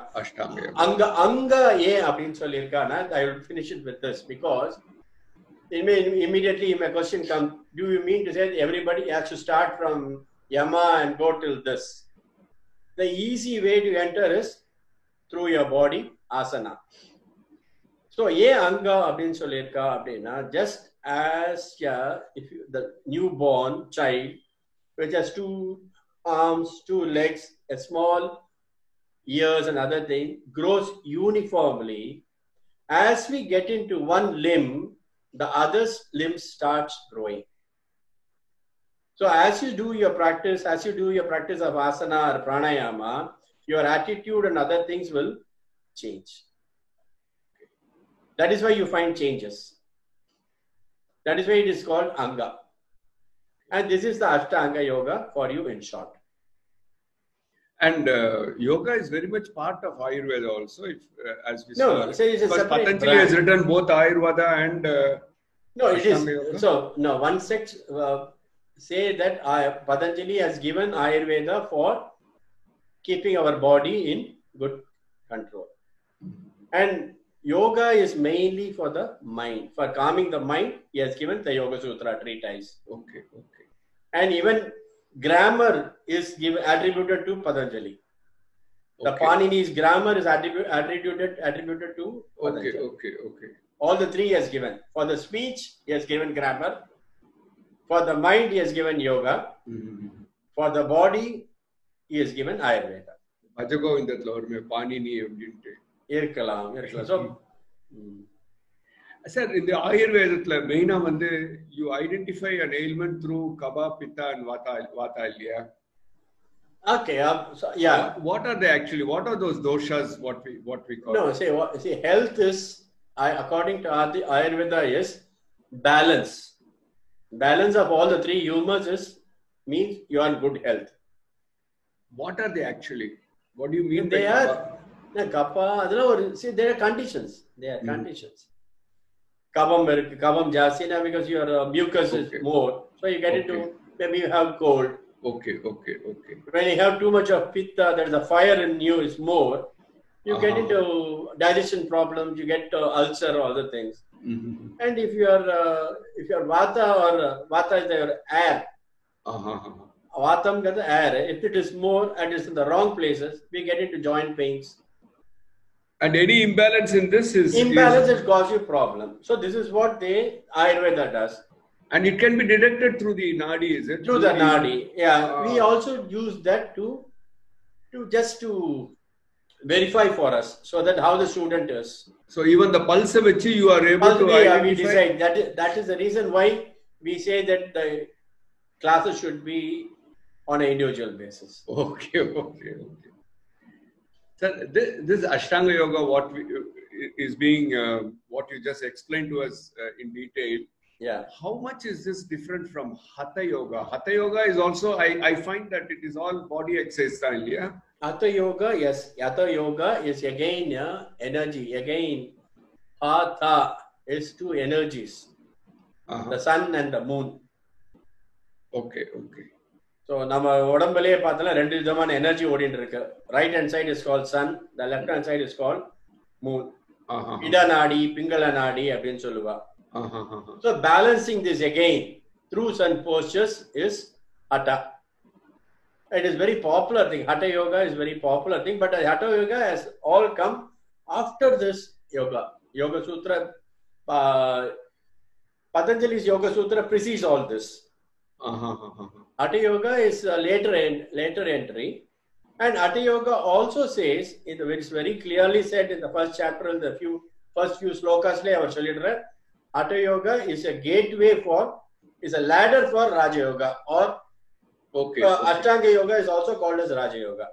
Anga ye apdin sollirukana. I will finish it with this because immediately my question comes, do you mean to say that everybody has to start from Yama and go till this? The easy way to enter is through your body, asana. So ye anga apdin sollirukka appadina, just as if the newborn child which has two arms, two legs, a small ears and other thing grows uniformly. As we get into one limb, the other limb starts growing. So as you do your practice of asana or pranayama, your attitude and other things will change. That is why you find changes. That is why it is called anga. And this is the Ashtanga Yoga for you in short. And yoga is very much part of Ayurveda also, if, as we saw. No, so it's a because separate Patanjali has written both Ayurveda and no, it is. Yoga. So, no, one sect say that Patanjali has given Ayurveda for keeping our body in good control. And yoga is mainly for the mind. For calming the mind, he has given the Yoga Sutra treatise. Okay. And even grammar is attributed to Patanjali. Okay. The Panini's grammar is attributed to Patanjali. Okay. All the three he has given. For the speech, he has given grammar. For the mind, he has given yoga. For the body, he has given Ayurveda. Bhajagovindathla orume Panini அப்படின்ட்டு இருக்கலாம். So sir, in the Ayurveda main வந்து you identify an ailment through Kapha, Pitta and Vata இல்லையா? Okay, so yeah. What are they actually? What are those doshas? What we call? No, see, health is, according to Ayurveda, is balance. Balance of all the three humors means you are in good health. What are they actually? What do you mean? They are kapha. There are conditions. Conditions. Kabam jasti na, because your mucus is more, so you get into, maybe you have cold. Okay. When you have too much of pitta, there's a fire in you is more. You get into digestion problems. You get ulcer or other things. And if you are vata, or vata is your air. Vatam is the air. If it is more and it's in the wrong places, we get into joint pains. And any imbalance in this will cause you problem. So this is what the Ayurveda does. And it can be detected through the nadi, is it? Through the nadi, yeah. We also use that to verify for us, so that how the student is. So even the pulse which you are able to identify. We decide that is the reason why we say that the classes should be on an individual basis. Okay. Sir, this Ashtanga Yoga, what you just explained to us in detail. Yeah. How much is this different from Hatha Yoga? Hatha Yoga is also, I find that it is all body exercise style, yeah? Hatha Yoga, yes. Hatha Yoga is again energy. Again, Hatha is two energies. The sun and the moon. Okay. So, நம்ம உடம்புலயே பார்த்தா ரெண்டு விதமான energy ஓடிட்டு இருக்கு. Right hand side is called sun, the left hand side is called moon. இட நாடி, பிங்கள நாடி அப்படினு சொல்லுவா. So balancing this again. through some postures is Hatha. It is very popular thing. Hatha yoga is very popular thing, but Hatha yoga has all come after this yoga. Yoga Sutra, Patanjali's Yoga Sutra precedes all this. Hatha yoga is a later entry, and Hatha yoga also says, it's very clearly said in the first chapter, in the first few slokas, Hatha yoga is a gateway is a ladder for Raja yoga, or Ashtanga yoga is also called as Raja yoga.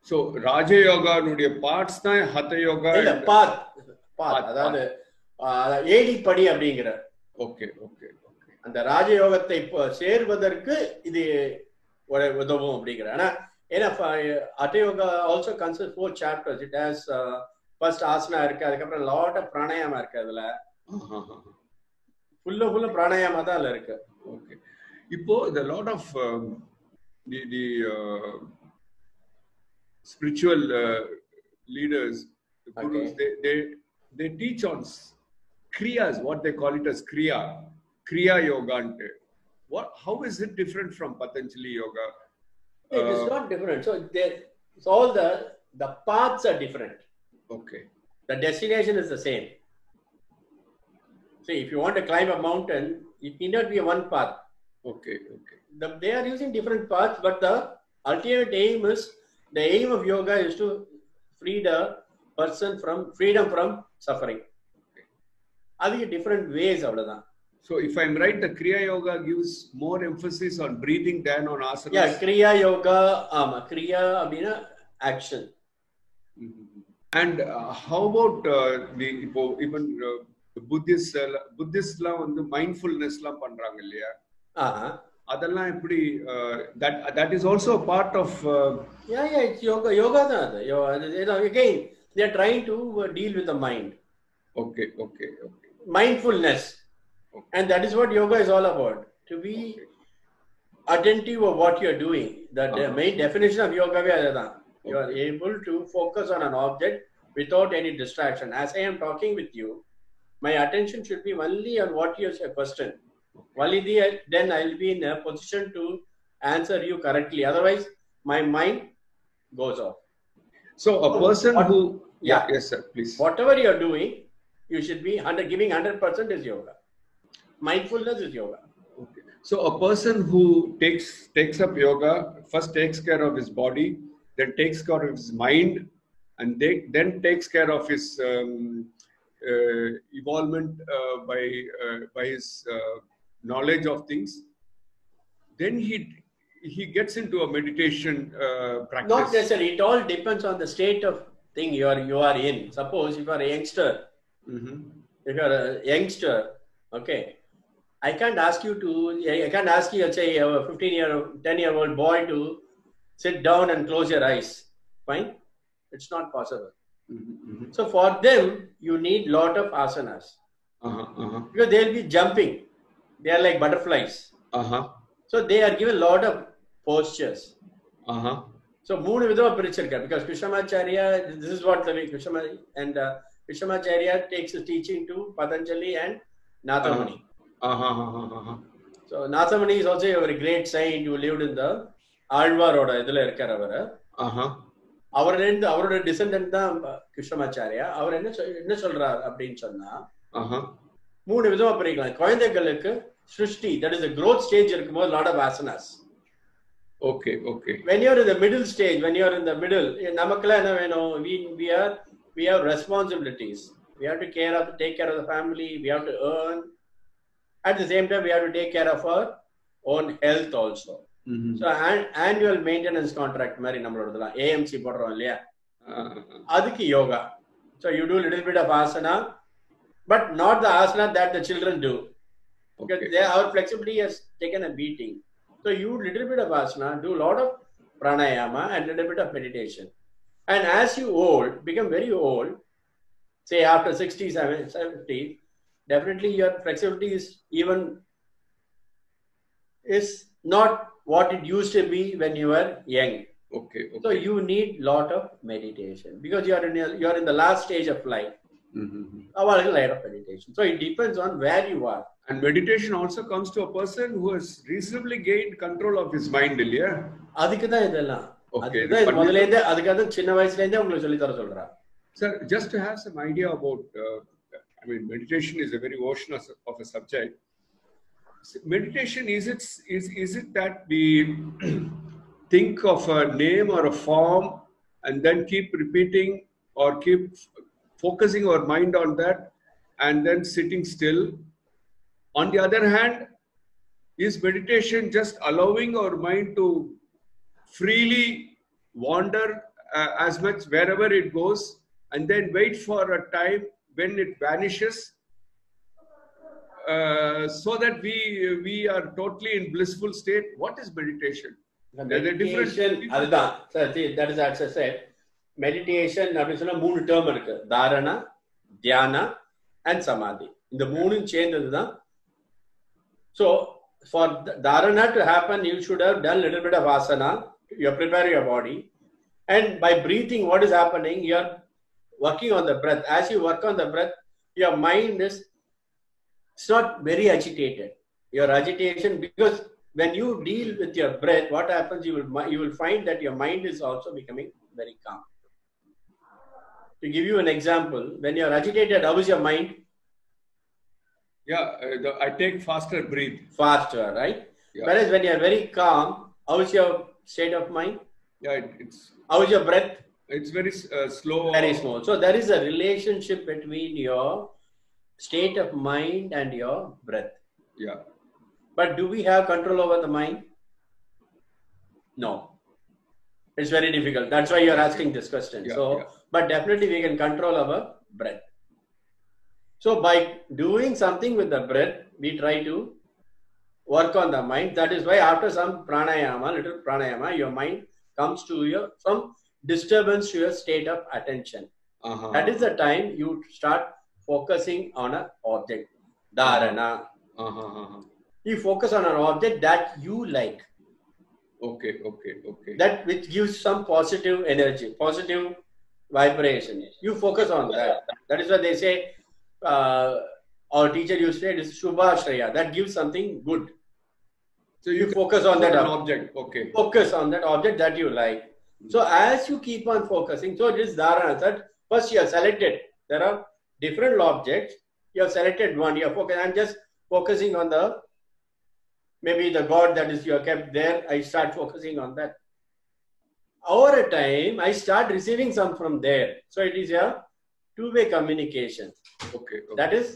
So Raja yoga nudiya parts na Hatha yoga. Illa path. அதாவது ஏடிப்படி அப்படிங்கிற. Okay. அந்த ராஜயோகத்தை சேர்வதற்கு இது உதவும் அப்படிங்கிற. ஆனா ஏன்னா Hatha yoga also consists 4 chapters. It has first asana இருக்கு, அதுக்கப்புறம் lot of pranayama இருக்கு, அதுல full pranayama தான் அதுல இருக்கு. ஓகே. இப்போ the lot of the spiritual leaders, the gurus, they teach on kriyas, what they call it as kriya yoga. How is it different from Patanjali yoga? It is not different. So all the paths are different. Okay. The destination is the same. See, if you want to climb a mountain, it need not be a one path. Okay. They are using different paths, but the ultimate aim is, the aim of yoga is to free the person from freedom from suffering. That's different ways. So if I'm right, the Kriya Yoga gives more emphasis on breathing than on asanas. Yeah, Kriya Yoga, Kriya abhina action. And how about even Buddhists la vandu mindfulness la pandranga illaya? Adalla eppadi that is also a part of yeah, it's yoga da. Again, they are trying to deal with the mind. Okay. Mindfulness. Okay. And that is what yoga is all about. To be attentive of what you are doing. The main definition of yoga is that you are able to focus on an object without any distraction. As I am talking with you, my attention should be only on what you say question. Only then I will be in a position to answer you correctly. Otherwise, my mind goes off. So a person who... Yeah, yes sir, please. Whatever you are doing, you should be giving 100% is yoga. Mindfulness is yoga. Okay. So a person who takes up yoga, first takes care of his body, then takes care of his mind, and then takes care of his evolvement by his knowledge of things. Then he gets into a meditation practice. Not necessarily. It all depends on the state of thing you are in. Suppose if you are a youngster, if you are a youngster, okay, I can't ask you, say, a 10-year-old boy to sit down and close your eyes. Fine? It's not possible. So for them, you need lot of asanas. Because they'll be jumping. They are like butterflies. So they are given lot of postures. So மூணு விதமா பிரிச்சிருக்கார். Because Krishnamacharya, this is what the way Krishnamacharya takes his teaching to Patanjali and Nathamuni. So Nathamuni is also a very great saint who lived in the Alvaroda idhula irkar avaru. அவரோட descendant தான் கிருஷ்ணமாச்சாரியா. அவர் என்ன சொல்றார் அப்படின்னு சொன்னா, மூணு விதமா பிரிக்கலாம். குழந்தைகளுக்கு சிருஷ்டி, that is the growth stage இருக்கும்போது lot of asanas. Okay. When you are in the middle stage, நமக்குலாம் என்ன வேணும்? We have responsibilities. We have to take care of the family. We have to earn. At the same time, we have to take care of our own health also. So annual maintenance contract மாதிரி நம்மளோடதெல்லாம் AMC போடுறோம் இல்லையா, அதுக்கு yoga. So you do a little bit of asana, but not the asana that the children do. Because our flexibility has taken a beating. So you little bit of asana, do a lot of pranayama and little bit of meditation. And as you become very old, say after 60, 70, definitely your flexibility is not what it used to be when you were young. Okay. So you need lot of meditation because you are in the last stage of life. A lot of meditation. So it depends on where you are. And meditation also comes to a person who has reasonably gained control of his mind, இல்லையா? அதுக்கு தான் இதெல்லாம். Okay. அதுக்கு தான் முதல்ல இருந்தே அதுக்கு தான் சின்ன வயசுல இருந்தே உங்களுக்கு சொல்லி தர சொல்றேன். Sir, just to have some idea about, I mean, meditation is a very ocean of a subject. Meditation, is it that we think of a name or a form and then keep repeating or keep focusing our mind on that and then sitting still? On the other hand, is meditation just allowing our mind to freely wander as much wherever it goes and then wait for a time when it vanishes, so that we are totally in blissful state? What is meditation? Meditation, அதுதான். That is as I said. Meditation அப்படின்னு சொன்னா 3 term இருக்கு. Dharana, தியானா and samadhi. இந்த மூணும் சேர்ந்ததுதான். So for dharana to happen, you should have done a little bit of asana. You prepare your body, and by breathing, what is happening? You are working on the breath. As you work on the breath, your mind is not very agitated. Your agitation, because when you deal with your breath, what happens? You will find that your mind is also becoming very calm. To give you an example, when you are agitated, how is your mind? Yeah, I take faster breathe. Faster, right? Yeah. Whereas when you are very calm, how is your state of mind? Yeah, it's. How is your breath? It's very slow. Very small. So there is a relationship between your state of mind and your breath. Yeah. But do we have control over the mind? No. It's very difficult. That's why you are asking this question. Yeah, so, yeah. But definitely we can control our breath. So by doing something with the breath, we try to work on the mind. That is why after some little pranayama, your mind comes to some disturbance to your state of attention. That is the time you start focusing on an object. Dharana. You focus on an object that you like. Okay. That which gives some positive energy, positive vibration. You focus on that. That is why they say, our teacher used to say, it is Shubhashraya. That gives something good. So you focus on that object. Okay. Focus on that object that you like. So as you keep on focusing, so it is dharana. That first you have selected. There are different objects. You have selected one. You are focused. I'm just focusing on maybe the God that is you have kept there. I start focusing on that. Over a time, I start receiving some from there. So it is a two-way communication. Okay. That is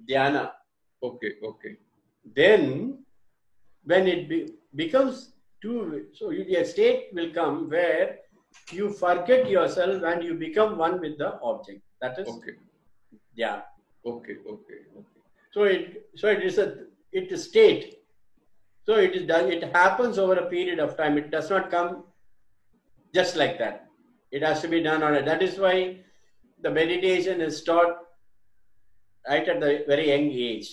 dhyana. Okay. Then, when it becomes two-way, so your state will come where you forget yourself and you become one with the object. That is dhyana. Okay. So it is a state. So it happens over a period of time. It does not come just like that. It has to be done on it. That is why the meditation is taught right at the very young age.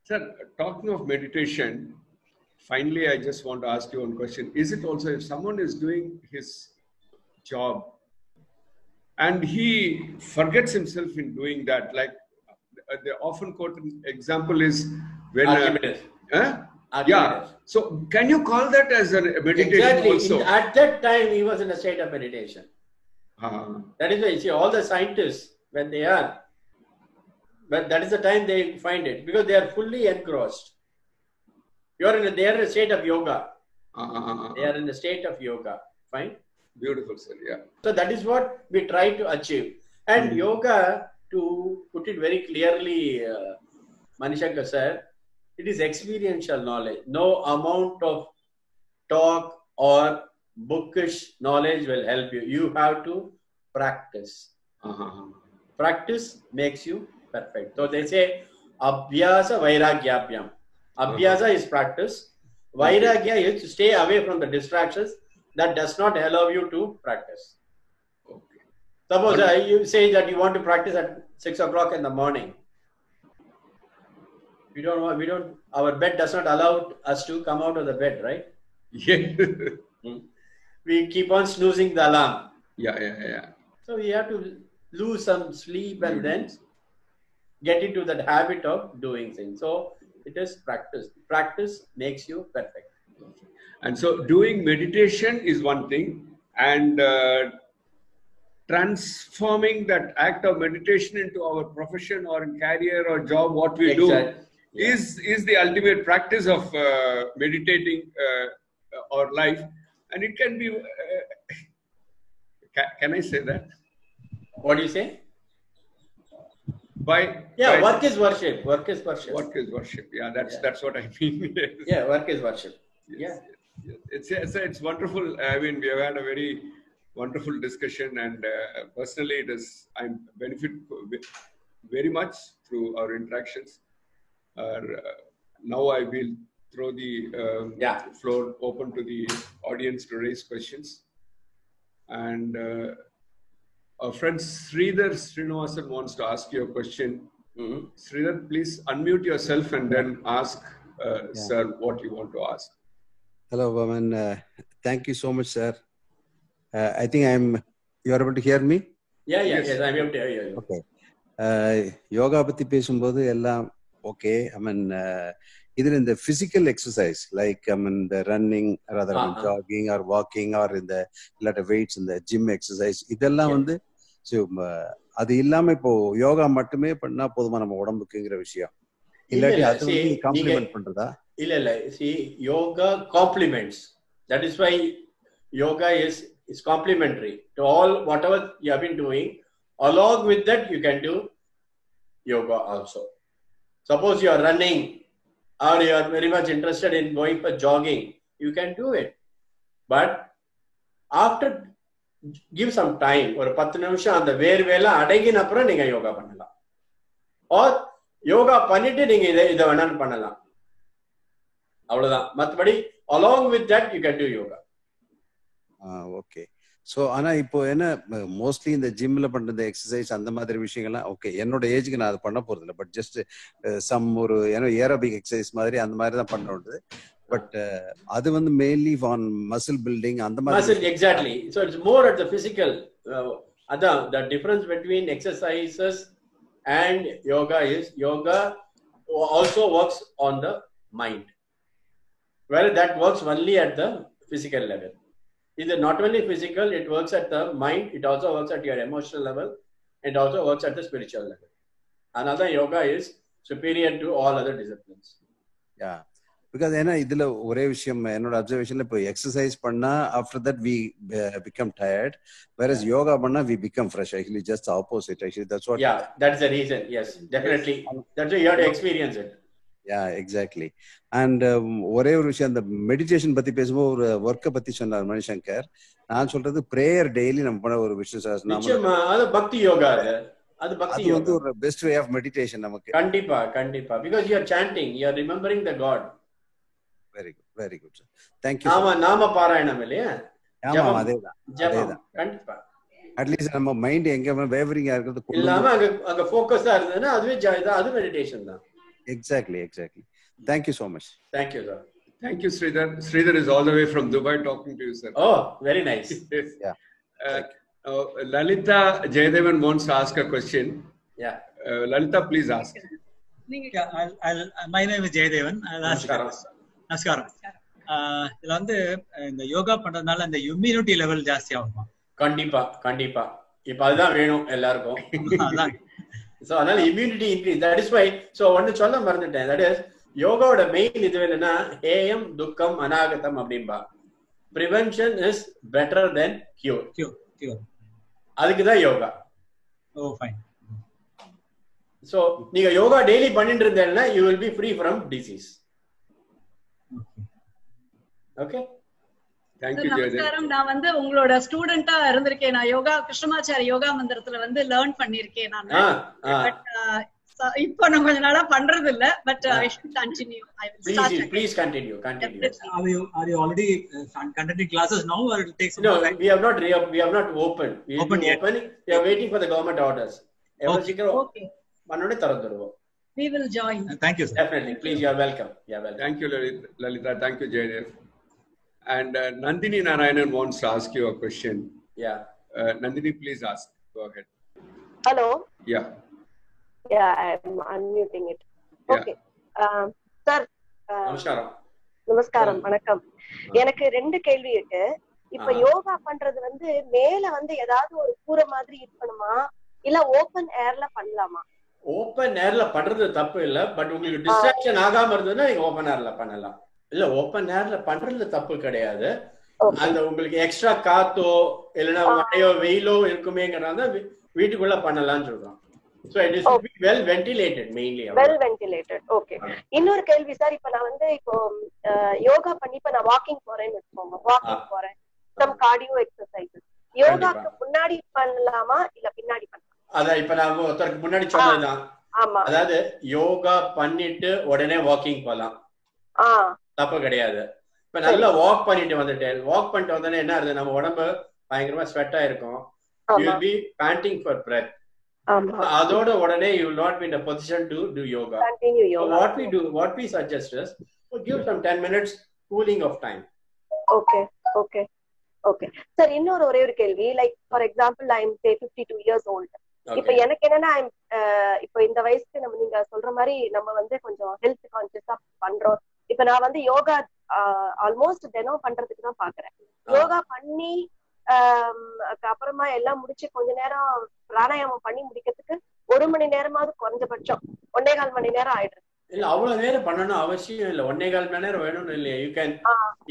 Sir, talking of meditation, finally, I just want to ask you one question. Is it also, if someone is doing his job and he forgets himself in doing that, like the often quoted example is when Archimedes. Yeah. So can you call that as a meditation exactly. also? At that time, he was in a state of meditation. That is why you see all the scientists, when they are, but that is the time they find it, because they are fully engrossed. They are in a state of yoga. They are in the state of yoga. Fine? Beautiful, sir. Yeah. So that is what we try to achieve. And yoga, to put it very clearly, Manishankar sir, it is experiential knowledge. No amount of talk or bookish knowledge will help you. You have to practice. Practice makes you perfect. So they say, Abhyasa Vairagyabhyam. Abhyasa is practice. Vairagya is to stay away from the distractions that does not allow you to practice. Okay. Suppose you say that you want to practice at 6 o'clock in the morning. Our bed does not allow us to come out of the bed, right? Yeah. We keep on snoozing the alarm. Yeah. So we have to lose some sleep and then get into that habit of doing things. So it is practice. Practice makes you perfect. And so doing meditation is one thing, and transforming that act of meditation into our profession or career or job, what we do, is the ultimate practice of meditating our life. And it can be, can I say that? What do you say? By work is worship. Work is worship. Work is worship. Yeah, that's what I mean. Yeah, work is worship. Yes. It's wonderful. I mean, we have had a very wonderful discussion, and personally, I benefit very much through our interactions. Now I will throw the floor open to the audience to raise questions. And our friend Sridhar Srinivasan wants to ask you a question. Sridhar, please unmute yourself and then ask sir what you want to ask. Hello, Vaman. Thank you so much, sir. I think you are able to hear me? Yes, I'm able to hear you. Okay. Yoga பத்தி பேசும்போது எல்லாம் okay. I mean, either in the physical exercise, like the running, rather than jogging or walking, or in the lot of weights in the gym exercise, இதெல்லாம் வந்து அது இல்லாம இப்போ யோகா மட்டுமே பண்ணா போதுமா நம்ம உடம்புக்குங்கிற விஷயம், இல்லாட்டி அது வந்து காம்ப்ளிமெண்ட் பண்றதா? இல்ல see, yoga complements. That is why yoga is complementary to all whatever you have been doing. Along with that, you can do yoga also. Suppose you are running or you are very much interested in going for jogging, you can do it. But after, give some time, ஒரு 10 நிமிஷம் அந்த வேர்வேல அடங்கின அப்புறம் நீங்க யோகா பண்ணலாம். or yoga பண்ணிட்டு நீங்க இதை வேணாலும் பண்ணலாம். அவ்வளவுதான். மற்றபடி along with that you can do yoga. Okay. So ஆனால் இப்போ என்ன மோஸ்ட்லி இந்த ஜிம்ல பண்ற எக்ஸசைஸ் அந்த மாதிரி விஷயங்கள்லாம் ஓகே, என்னோட ஏஜுக்கு நான் அதை பண்ண போறது இல்லை. பட் ஜஸ்ட் சம் ஒரு ஏரோபிக் எக்ஸசைஸ் மாதிரி அந்த மாதிரி தான் பண்றது. பட் அது வந்து மெயின்லி ஆன் மசில் பில்டிங் அந்த மாதிரி. Exactly. So it's more at the physical. அதான் the difference between exercises and yoga is yoga also works on the mind, where that works only at the physical level. It is not only physical, it works at the mind, it also works at your emotional level, it also works at the spiritual level. Another yoga is superior to all other disciplines. Yeah, because இதுல ஒரே விஷயம் என்னோட அப்சர்வேஷன்ல, இப்போ exercise பண்ணா after that we become tired, whereas yoga பண்ணா we become fresh. Actually just opposite. Actually that's what. Yeah, that's the reason. Yes, definitely. That's why you have to experience it. Yeah, exactly. And ஒரே ஒரு விஷயம், அந்த meditation பத்தி பேசும்போது ஒரு ஒர்க்கை பத்தி சொன்னார் மணிசங்கர். நான் சொல்றது பிரேயர் டெய்லி நம்ம பண்ண ஒரு விஷயம். அது பக்தி யோகா. அது பக்தி யோகா வந்து ஒரு பெஸ்ட் வே ஆஃப் மெடிடேஷன் நமக்கு. கண்டிப்பா கண்டிப்பா. because you are chanting, you are remembering the god. Very good sir. Thank you. நாம பாராயணம் இல்லையா? ஆமா, அதேதான். கண்டிப்பா. அட்லீஸ்ட் நம்ம மைண்ட் எங்க வேவரிங்கா இருக்கிறது இல்லாம அங்க ஃபோக்கஸா இருந்ததுன்னா அதுவே அது மெடிடேஷன் தான். Exactly. Thank you so much. Thank you, sir. Thank you, Sridhar. Sridhar is all the way from Dubai talking to you, sir. Oh, very nice. Yeah. Lalita Jayadevan wants to ask a question. Yeah. Lalita, please ask. My name is Jayadevan. Namaskaram. இதுல வந்து இந்த யோகா பண்றதுனால அந்த immunity level ஜாஸ்தி ஆகுமா? கண்டிப்பா. இப்ப அதுதான் வேணும் எல்லாருக்கும். அதான். So அதனால immunity increase. That is why, so ஒன்னு சொல்ல மறந்துட்டேன். That is யோகாவோட மெயின் இது என்னன்னா ஏயம் துக்கம் அநாகதம் அப்படின்பா. Prevention is better than cure. அதுக்கு தான் யோகா. Oh fine. So நீங்க யோகா டெய்லி பண்ணிட்டு இருந்தீங்கன்னா you will be free from disease. Okay. Thank you, Jayadevan. நான் வந்து உங்களோட ஸ்டூடெண்டா இருந்திருக்கேன். நான் யோகா கிருஷ்ணமாச்சாரி யோகா மந்திரத்துல வந்து லேர்ன் பண்ணிருக்கேன் நான். பட் இப்போ நான் கொஞ்ச நாளா பண்றது இல்ல. But I should continue. I will start. Please continue. Are you already conducting classes now, or it will take some time? No, we have not opened. We are waiting for the government orders. Okay. மன்னோட தரந்துருவோம். We will join. Thank you, sir. Definitely. Please, you are welcome. Thank you, Lalita. Thank you, Jayadev. And Nandini Narayanan wants to ask you a question. Yeah. Nandini, please ask. Go ahead. Hello. Yeah. Yeah, I'm unmuting it. Okay. Sir. நமஸ்காரம், வணக்கம். எனக்கு 2 கேள்வி இருக்கு. இப்ப யோகா பண்றது வந்து மேல வந்து ஏதாவது ஒரு கூரை மாதிரி இருக்கணுமா இல்ல ஓபன் ஏர்ல பண்ணலாமா? ஓபன் ஏர்ல பண்றது தப்பு இல்ல, பட் உங்களுக்கு டிஸ்ட்ராக்ஷன் ஆகாம இருந்ததுன்னா நீங்க ஓபன் ஏர்ல பண்ணலாம். இல்ல ஓபன் ஏர்ல பண்றது தப்பு கிடையாது. அந்த உங்களுக்கு எக்ஸ்ட்ரா காத்தோ இல்லைன்னா மழையோ வெயிலோ இருக்குமேங்கிறத வீட்டுக்குள்ள பண்ணலாம்னு சொல்றோம். So it is well ventilated mainly. Well ventilated. Okay. இன்னொரு கேள்வி சார், இப்ப நான் வந்து இப்போ யோகா பண்ணி இப்ப நான் வாக்கிங் போறேன்னு வச்சுக்கோங்க, வாக்கிங் போறேன், some cardio exercises. யோகாக்கு முன்னாடி பண்ணலாமா இல்ல பின்னாடி பண்ணலாமா? அதான் இப்ப நான் ஒருத்தருக்கு முன்னாடி சொன்னதுதான். ஆமா, அதாவது யோகா பண்ணிட்டு உடனே வாக்கிங் போலாம், தப்பு கிடையாது. இப்ப நல்லா வாக் பண்ணிட்டு வந்துட்டேன், வாக் பண்ணிட்டு வந்தோடனே என்ன ஆகுது, நம்ம உடம்பு பயங்கரமா ஸ்வெட் ஆயிருக்கும், you will be panting for breath. அதோட உடனே you will not be in a position to do yoga. Continue yoga. So what we suggest is give some 10 minutes cooling of time. Okay. Sir, இன்னொரு ஒரே ஒரு கேள்வி, like for example I am say 52 years old. இப்ப எனக்கு என்னன்னா இப்ப இந்த வயசுக்கு நம்ம நீங்க சொல்ற மாதிரி நம்ம வந்து கொஞ்சம் ஹெல்த் கான்சியஸா பண்றோம். இப்ப நான் வந்து யோகா ஆல்மோஸ்ட் தினம் பண்றதுக்கு தான் பாக்குறேன். யோகா பண்ணி அப்புறமா எல்லாம் முடிச்சு கொஞ்ச நேரம் பிராணாயாமம் பண்ணி முடிக்கிறதுக்கு 1 மணி நேரமாவது குறைஞ்சபட்சம் 1.25 மணி நேரம் ஆயிடுது. இல்ல அவ்வளவு நேரம் பண்ணணும் அவசியம் இல்ல, 1.25 மணி நேரம் வேணும்னு இல்லையா. You can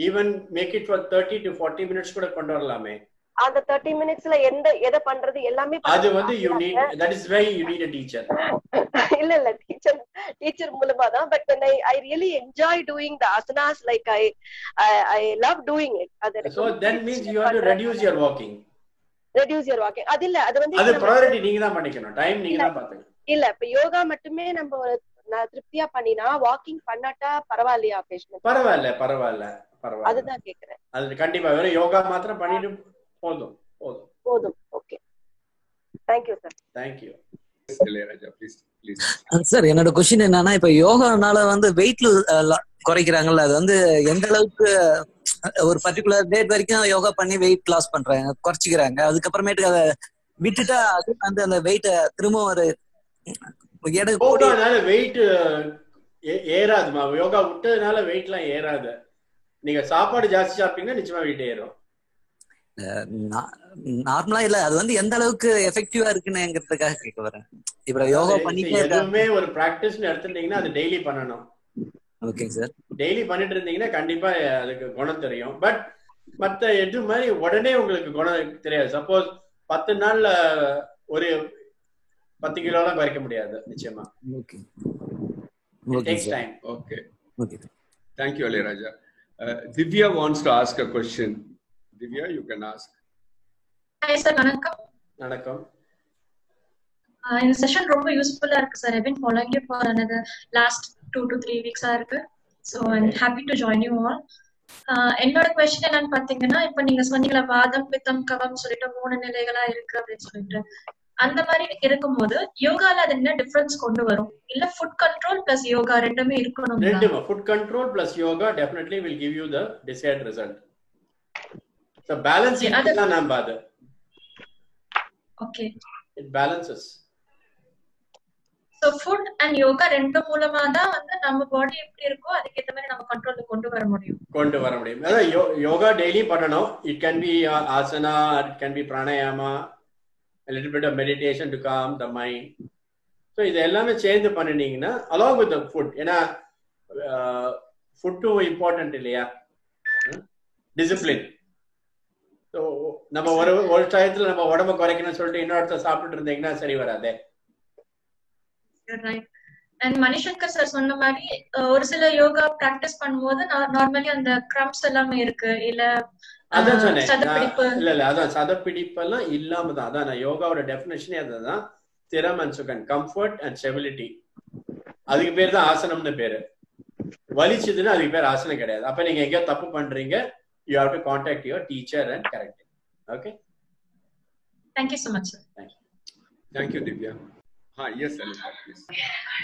even make it for 30 to 40 minutes கூட கொண்டு வரலாமே. அந்த 30 மினிட்ஸ்ல எதை பண்றது எல்லாமே அது வந்து you need, that is why you need a teacher. இல்ல டீச்சர் மூலமா தான், but when I really enjoy doing the asanas, like I love doing it. So that means you have to reduce your walking. அது இல்ல, அது வந்து அது priority நீங்க தான் பண்ணிக்கணும், டைம் நீங்க தான் பாத்துக்கணும். இல்ல இப்ப யோகா மட்டுமே நம்ம திருப்தியா பண்ணினா வாக்கிங் பண்ணாட்டா பரவாயில்லையா பேஷண்ட்? பரவாயில்ல. அதுதான் கேக்குறேன். அது கண்டிப்பா வேற யோகா மாத்திரம் பண்ணிட்டு போதும். Okay, thank you sir. Thank you. Sir, என்னோட क्वेश्चन என்னன்னா, இப்ப யோகானால வந்து வெயிட் குறைக்கிறாங்கல்ல, அது வந்து எந்த அளவுக்கு ஒரு பர்டிகுலர் டேட் வரைக்கும் யோகா பண்ணி வெயிட் லாஸ் பண்றாங்க, குறைச்சிக்கிறாங்க, அதுக்கப்புறமேட்டு அதை விட்டுட்டா அது வந்து அந்த வெயிட்ட திரும்ப ஒரு வெயிட் ஏறாதுமா. யோகா விட்டதுனால வெயிட் எல்லாம் ஏறாது. நீங்க சாப்பாடு ஜாஸ்தி சாப்பிட்டீங்கன்னா நிச்சயமா வெயிட் ஏறும். நார்மலா இல்ல, அது வந்து எந்த அளவுக்கு எஃபெக்டிவா இருக்குன்னுங்கிறதுக்காக கேட்க வரேன். இப்ப யோகா பண்ணிட்டு எதுவுமே ஒரு பிராக்டிஸ்னு எடுத்துட்டீங்கன்னா அது டெய்லி பண்ணணும். Okay sir. டெய்லி பண்ணிட்டு இருந்தீங்கன்னா கண்டிப்பா அதுக்கு குணம் தெரியும். பட் மத்த எது மாதிரி உடனே உங்களுக்கு குணம் தெரியாது. சப்போஸ் 10 நாள்ல ஒரு 10 கிலோலாம் குறைக்க முடியாது நிச்சயமா. Okay. It takes time. Okay. Thank you, Aliraja. Divya wants to ask a question. Divya, you can ask. Hi sir, வணக்கம். இந்த செஷன் ரொம்ப யூஸ்ஃபுல்லா இருக்கு sir. I've been following you for another last 2 to 3 weeks இருக்கு. So I'm happy to join you all. என்னோட question என்னன்னு பாத்தீங்கன்னா, இப்ப நீங்க சொன்னீங்களா வாதம் பித்தம் கவம் சொல்லிட்டு 3 நிலைகளா இருக்கு அப்படின்னு சொல்லிட்டு, அந்த மாதிரி இருக்கும்போது யோகால அது என்ன டிஃபரன்ஸ் கொண்டு வரும்? இல்ல ஃபுட் கண்ட்ரோல் பிளஸ் யோகா ரெண்டுமே இருக்கணும்? ரெண்டுமே, food control plus yoga definitely will give you the desired result. So balancing தான் நாம் பாது. Okay. It balances. So food and yoga ரெண்டு மூலமா தான் வந்து நம்ம பாடி எப்படி இருக்கோ அதுக்கு ஏத்த மாதிரி நம்ம கண்ட்ரோல்ல கொண்டு வர முடியும். அதான் யோகா டெய்லி பண்ணணும். It can be asana, it can be pranayama, a little bit of meditation to calm the mind. So இது எல்லாமே சேர்ந்து பண்ணினீங்கன்னா along with the food, ஏன்னா food too important இல்லையா, discipline. So நம்ம ஒரு டயத்துல நம்ம உடம்ப குறைக்கணும்னு சொல்லிட்டு இன்னொருத்த சாப்பிட்டு இருந்தீங்கன்னா சரி வராதே. Right. And மணிசங்கர் சார் சொன்ன மாதிரி ஒரு சில யோகா பிராக்டிஸ் பண்ணும்போது நார்மலி அந்த கிரம்ஸ் எல்லாமே இருக்கு, இல்ல அதான் சொன்னேன். இல்ல அதான் சதப்பிடிப்பெல்லாம் இல்லாம தான். அதான் நான் யோகாவோட டெஃபினேஷனே அதுதான், ஸ்திரம் அண்ட் சுகம், கம்ஃபர்ட் அண்ட் ஸ்டெபிலிட்டி. அதுக்கு பேர் தான் ஆசனம்னு பேரு. வலிச்சதுன்னா அதுக்கு பேர் ஆசனம் கிடையாது. அப்ப நீங்க எங்கேயோ தப்பு பண்றீங்க, you have to contact your teacher and correct it. Okay? Thank you so much, sir. Thank you, Divya. Yes, sir.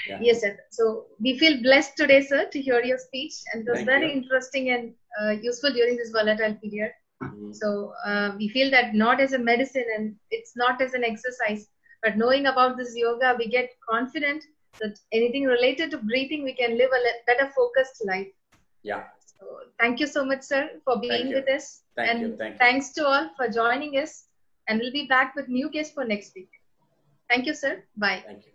Yeah. Yes, sir. So we feel blessed today, sir, to hear your speech, and it was very interesting and useful during this volatile period. So we feel that not as a medicine and it's not as an exercise, But knowing about this yoga, we get confident that anything related to breathing, we can live a better focused life. Yeah. So thank you so much, sir, for being with us. Thank you. Thanks to all for joining us. And we'll be back with new guests for next week. Thank you, sir. Bye. Thank you.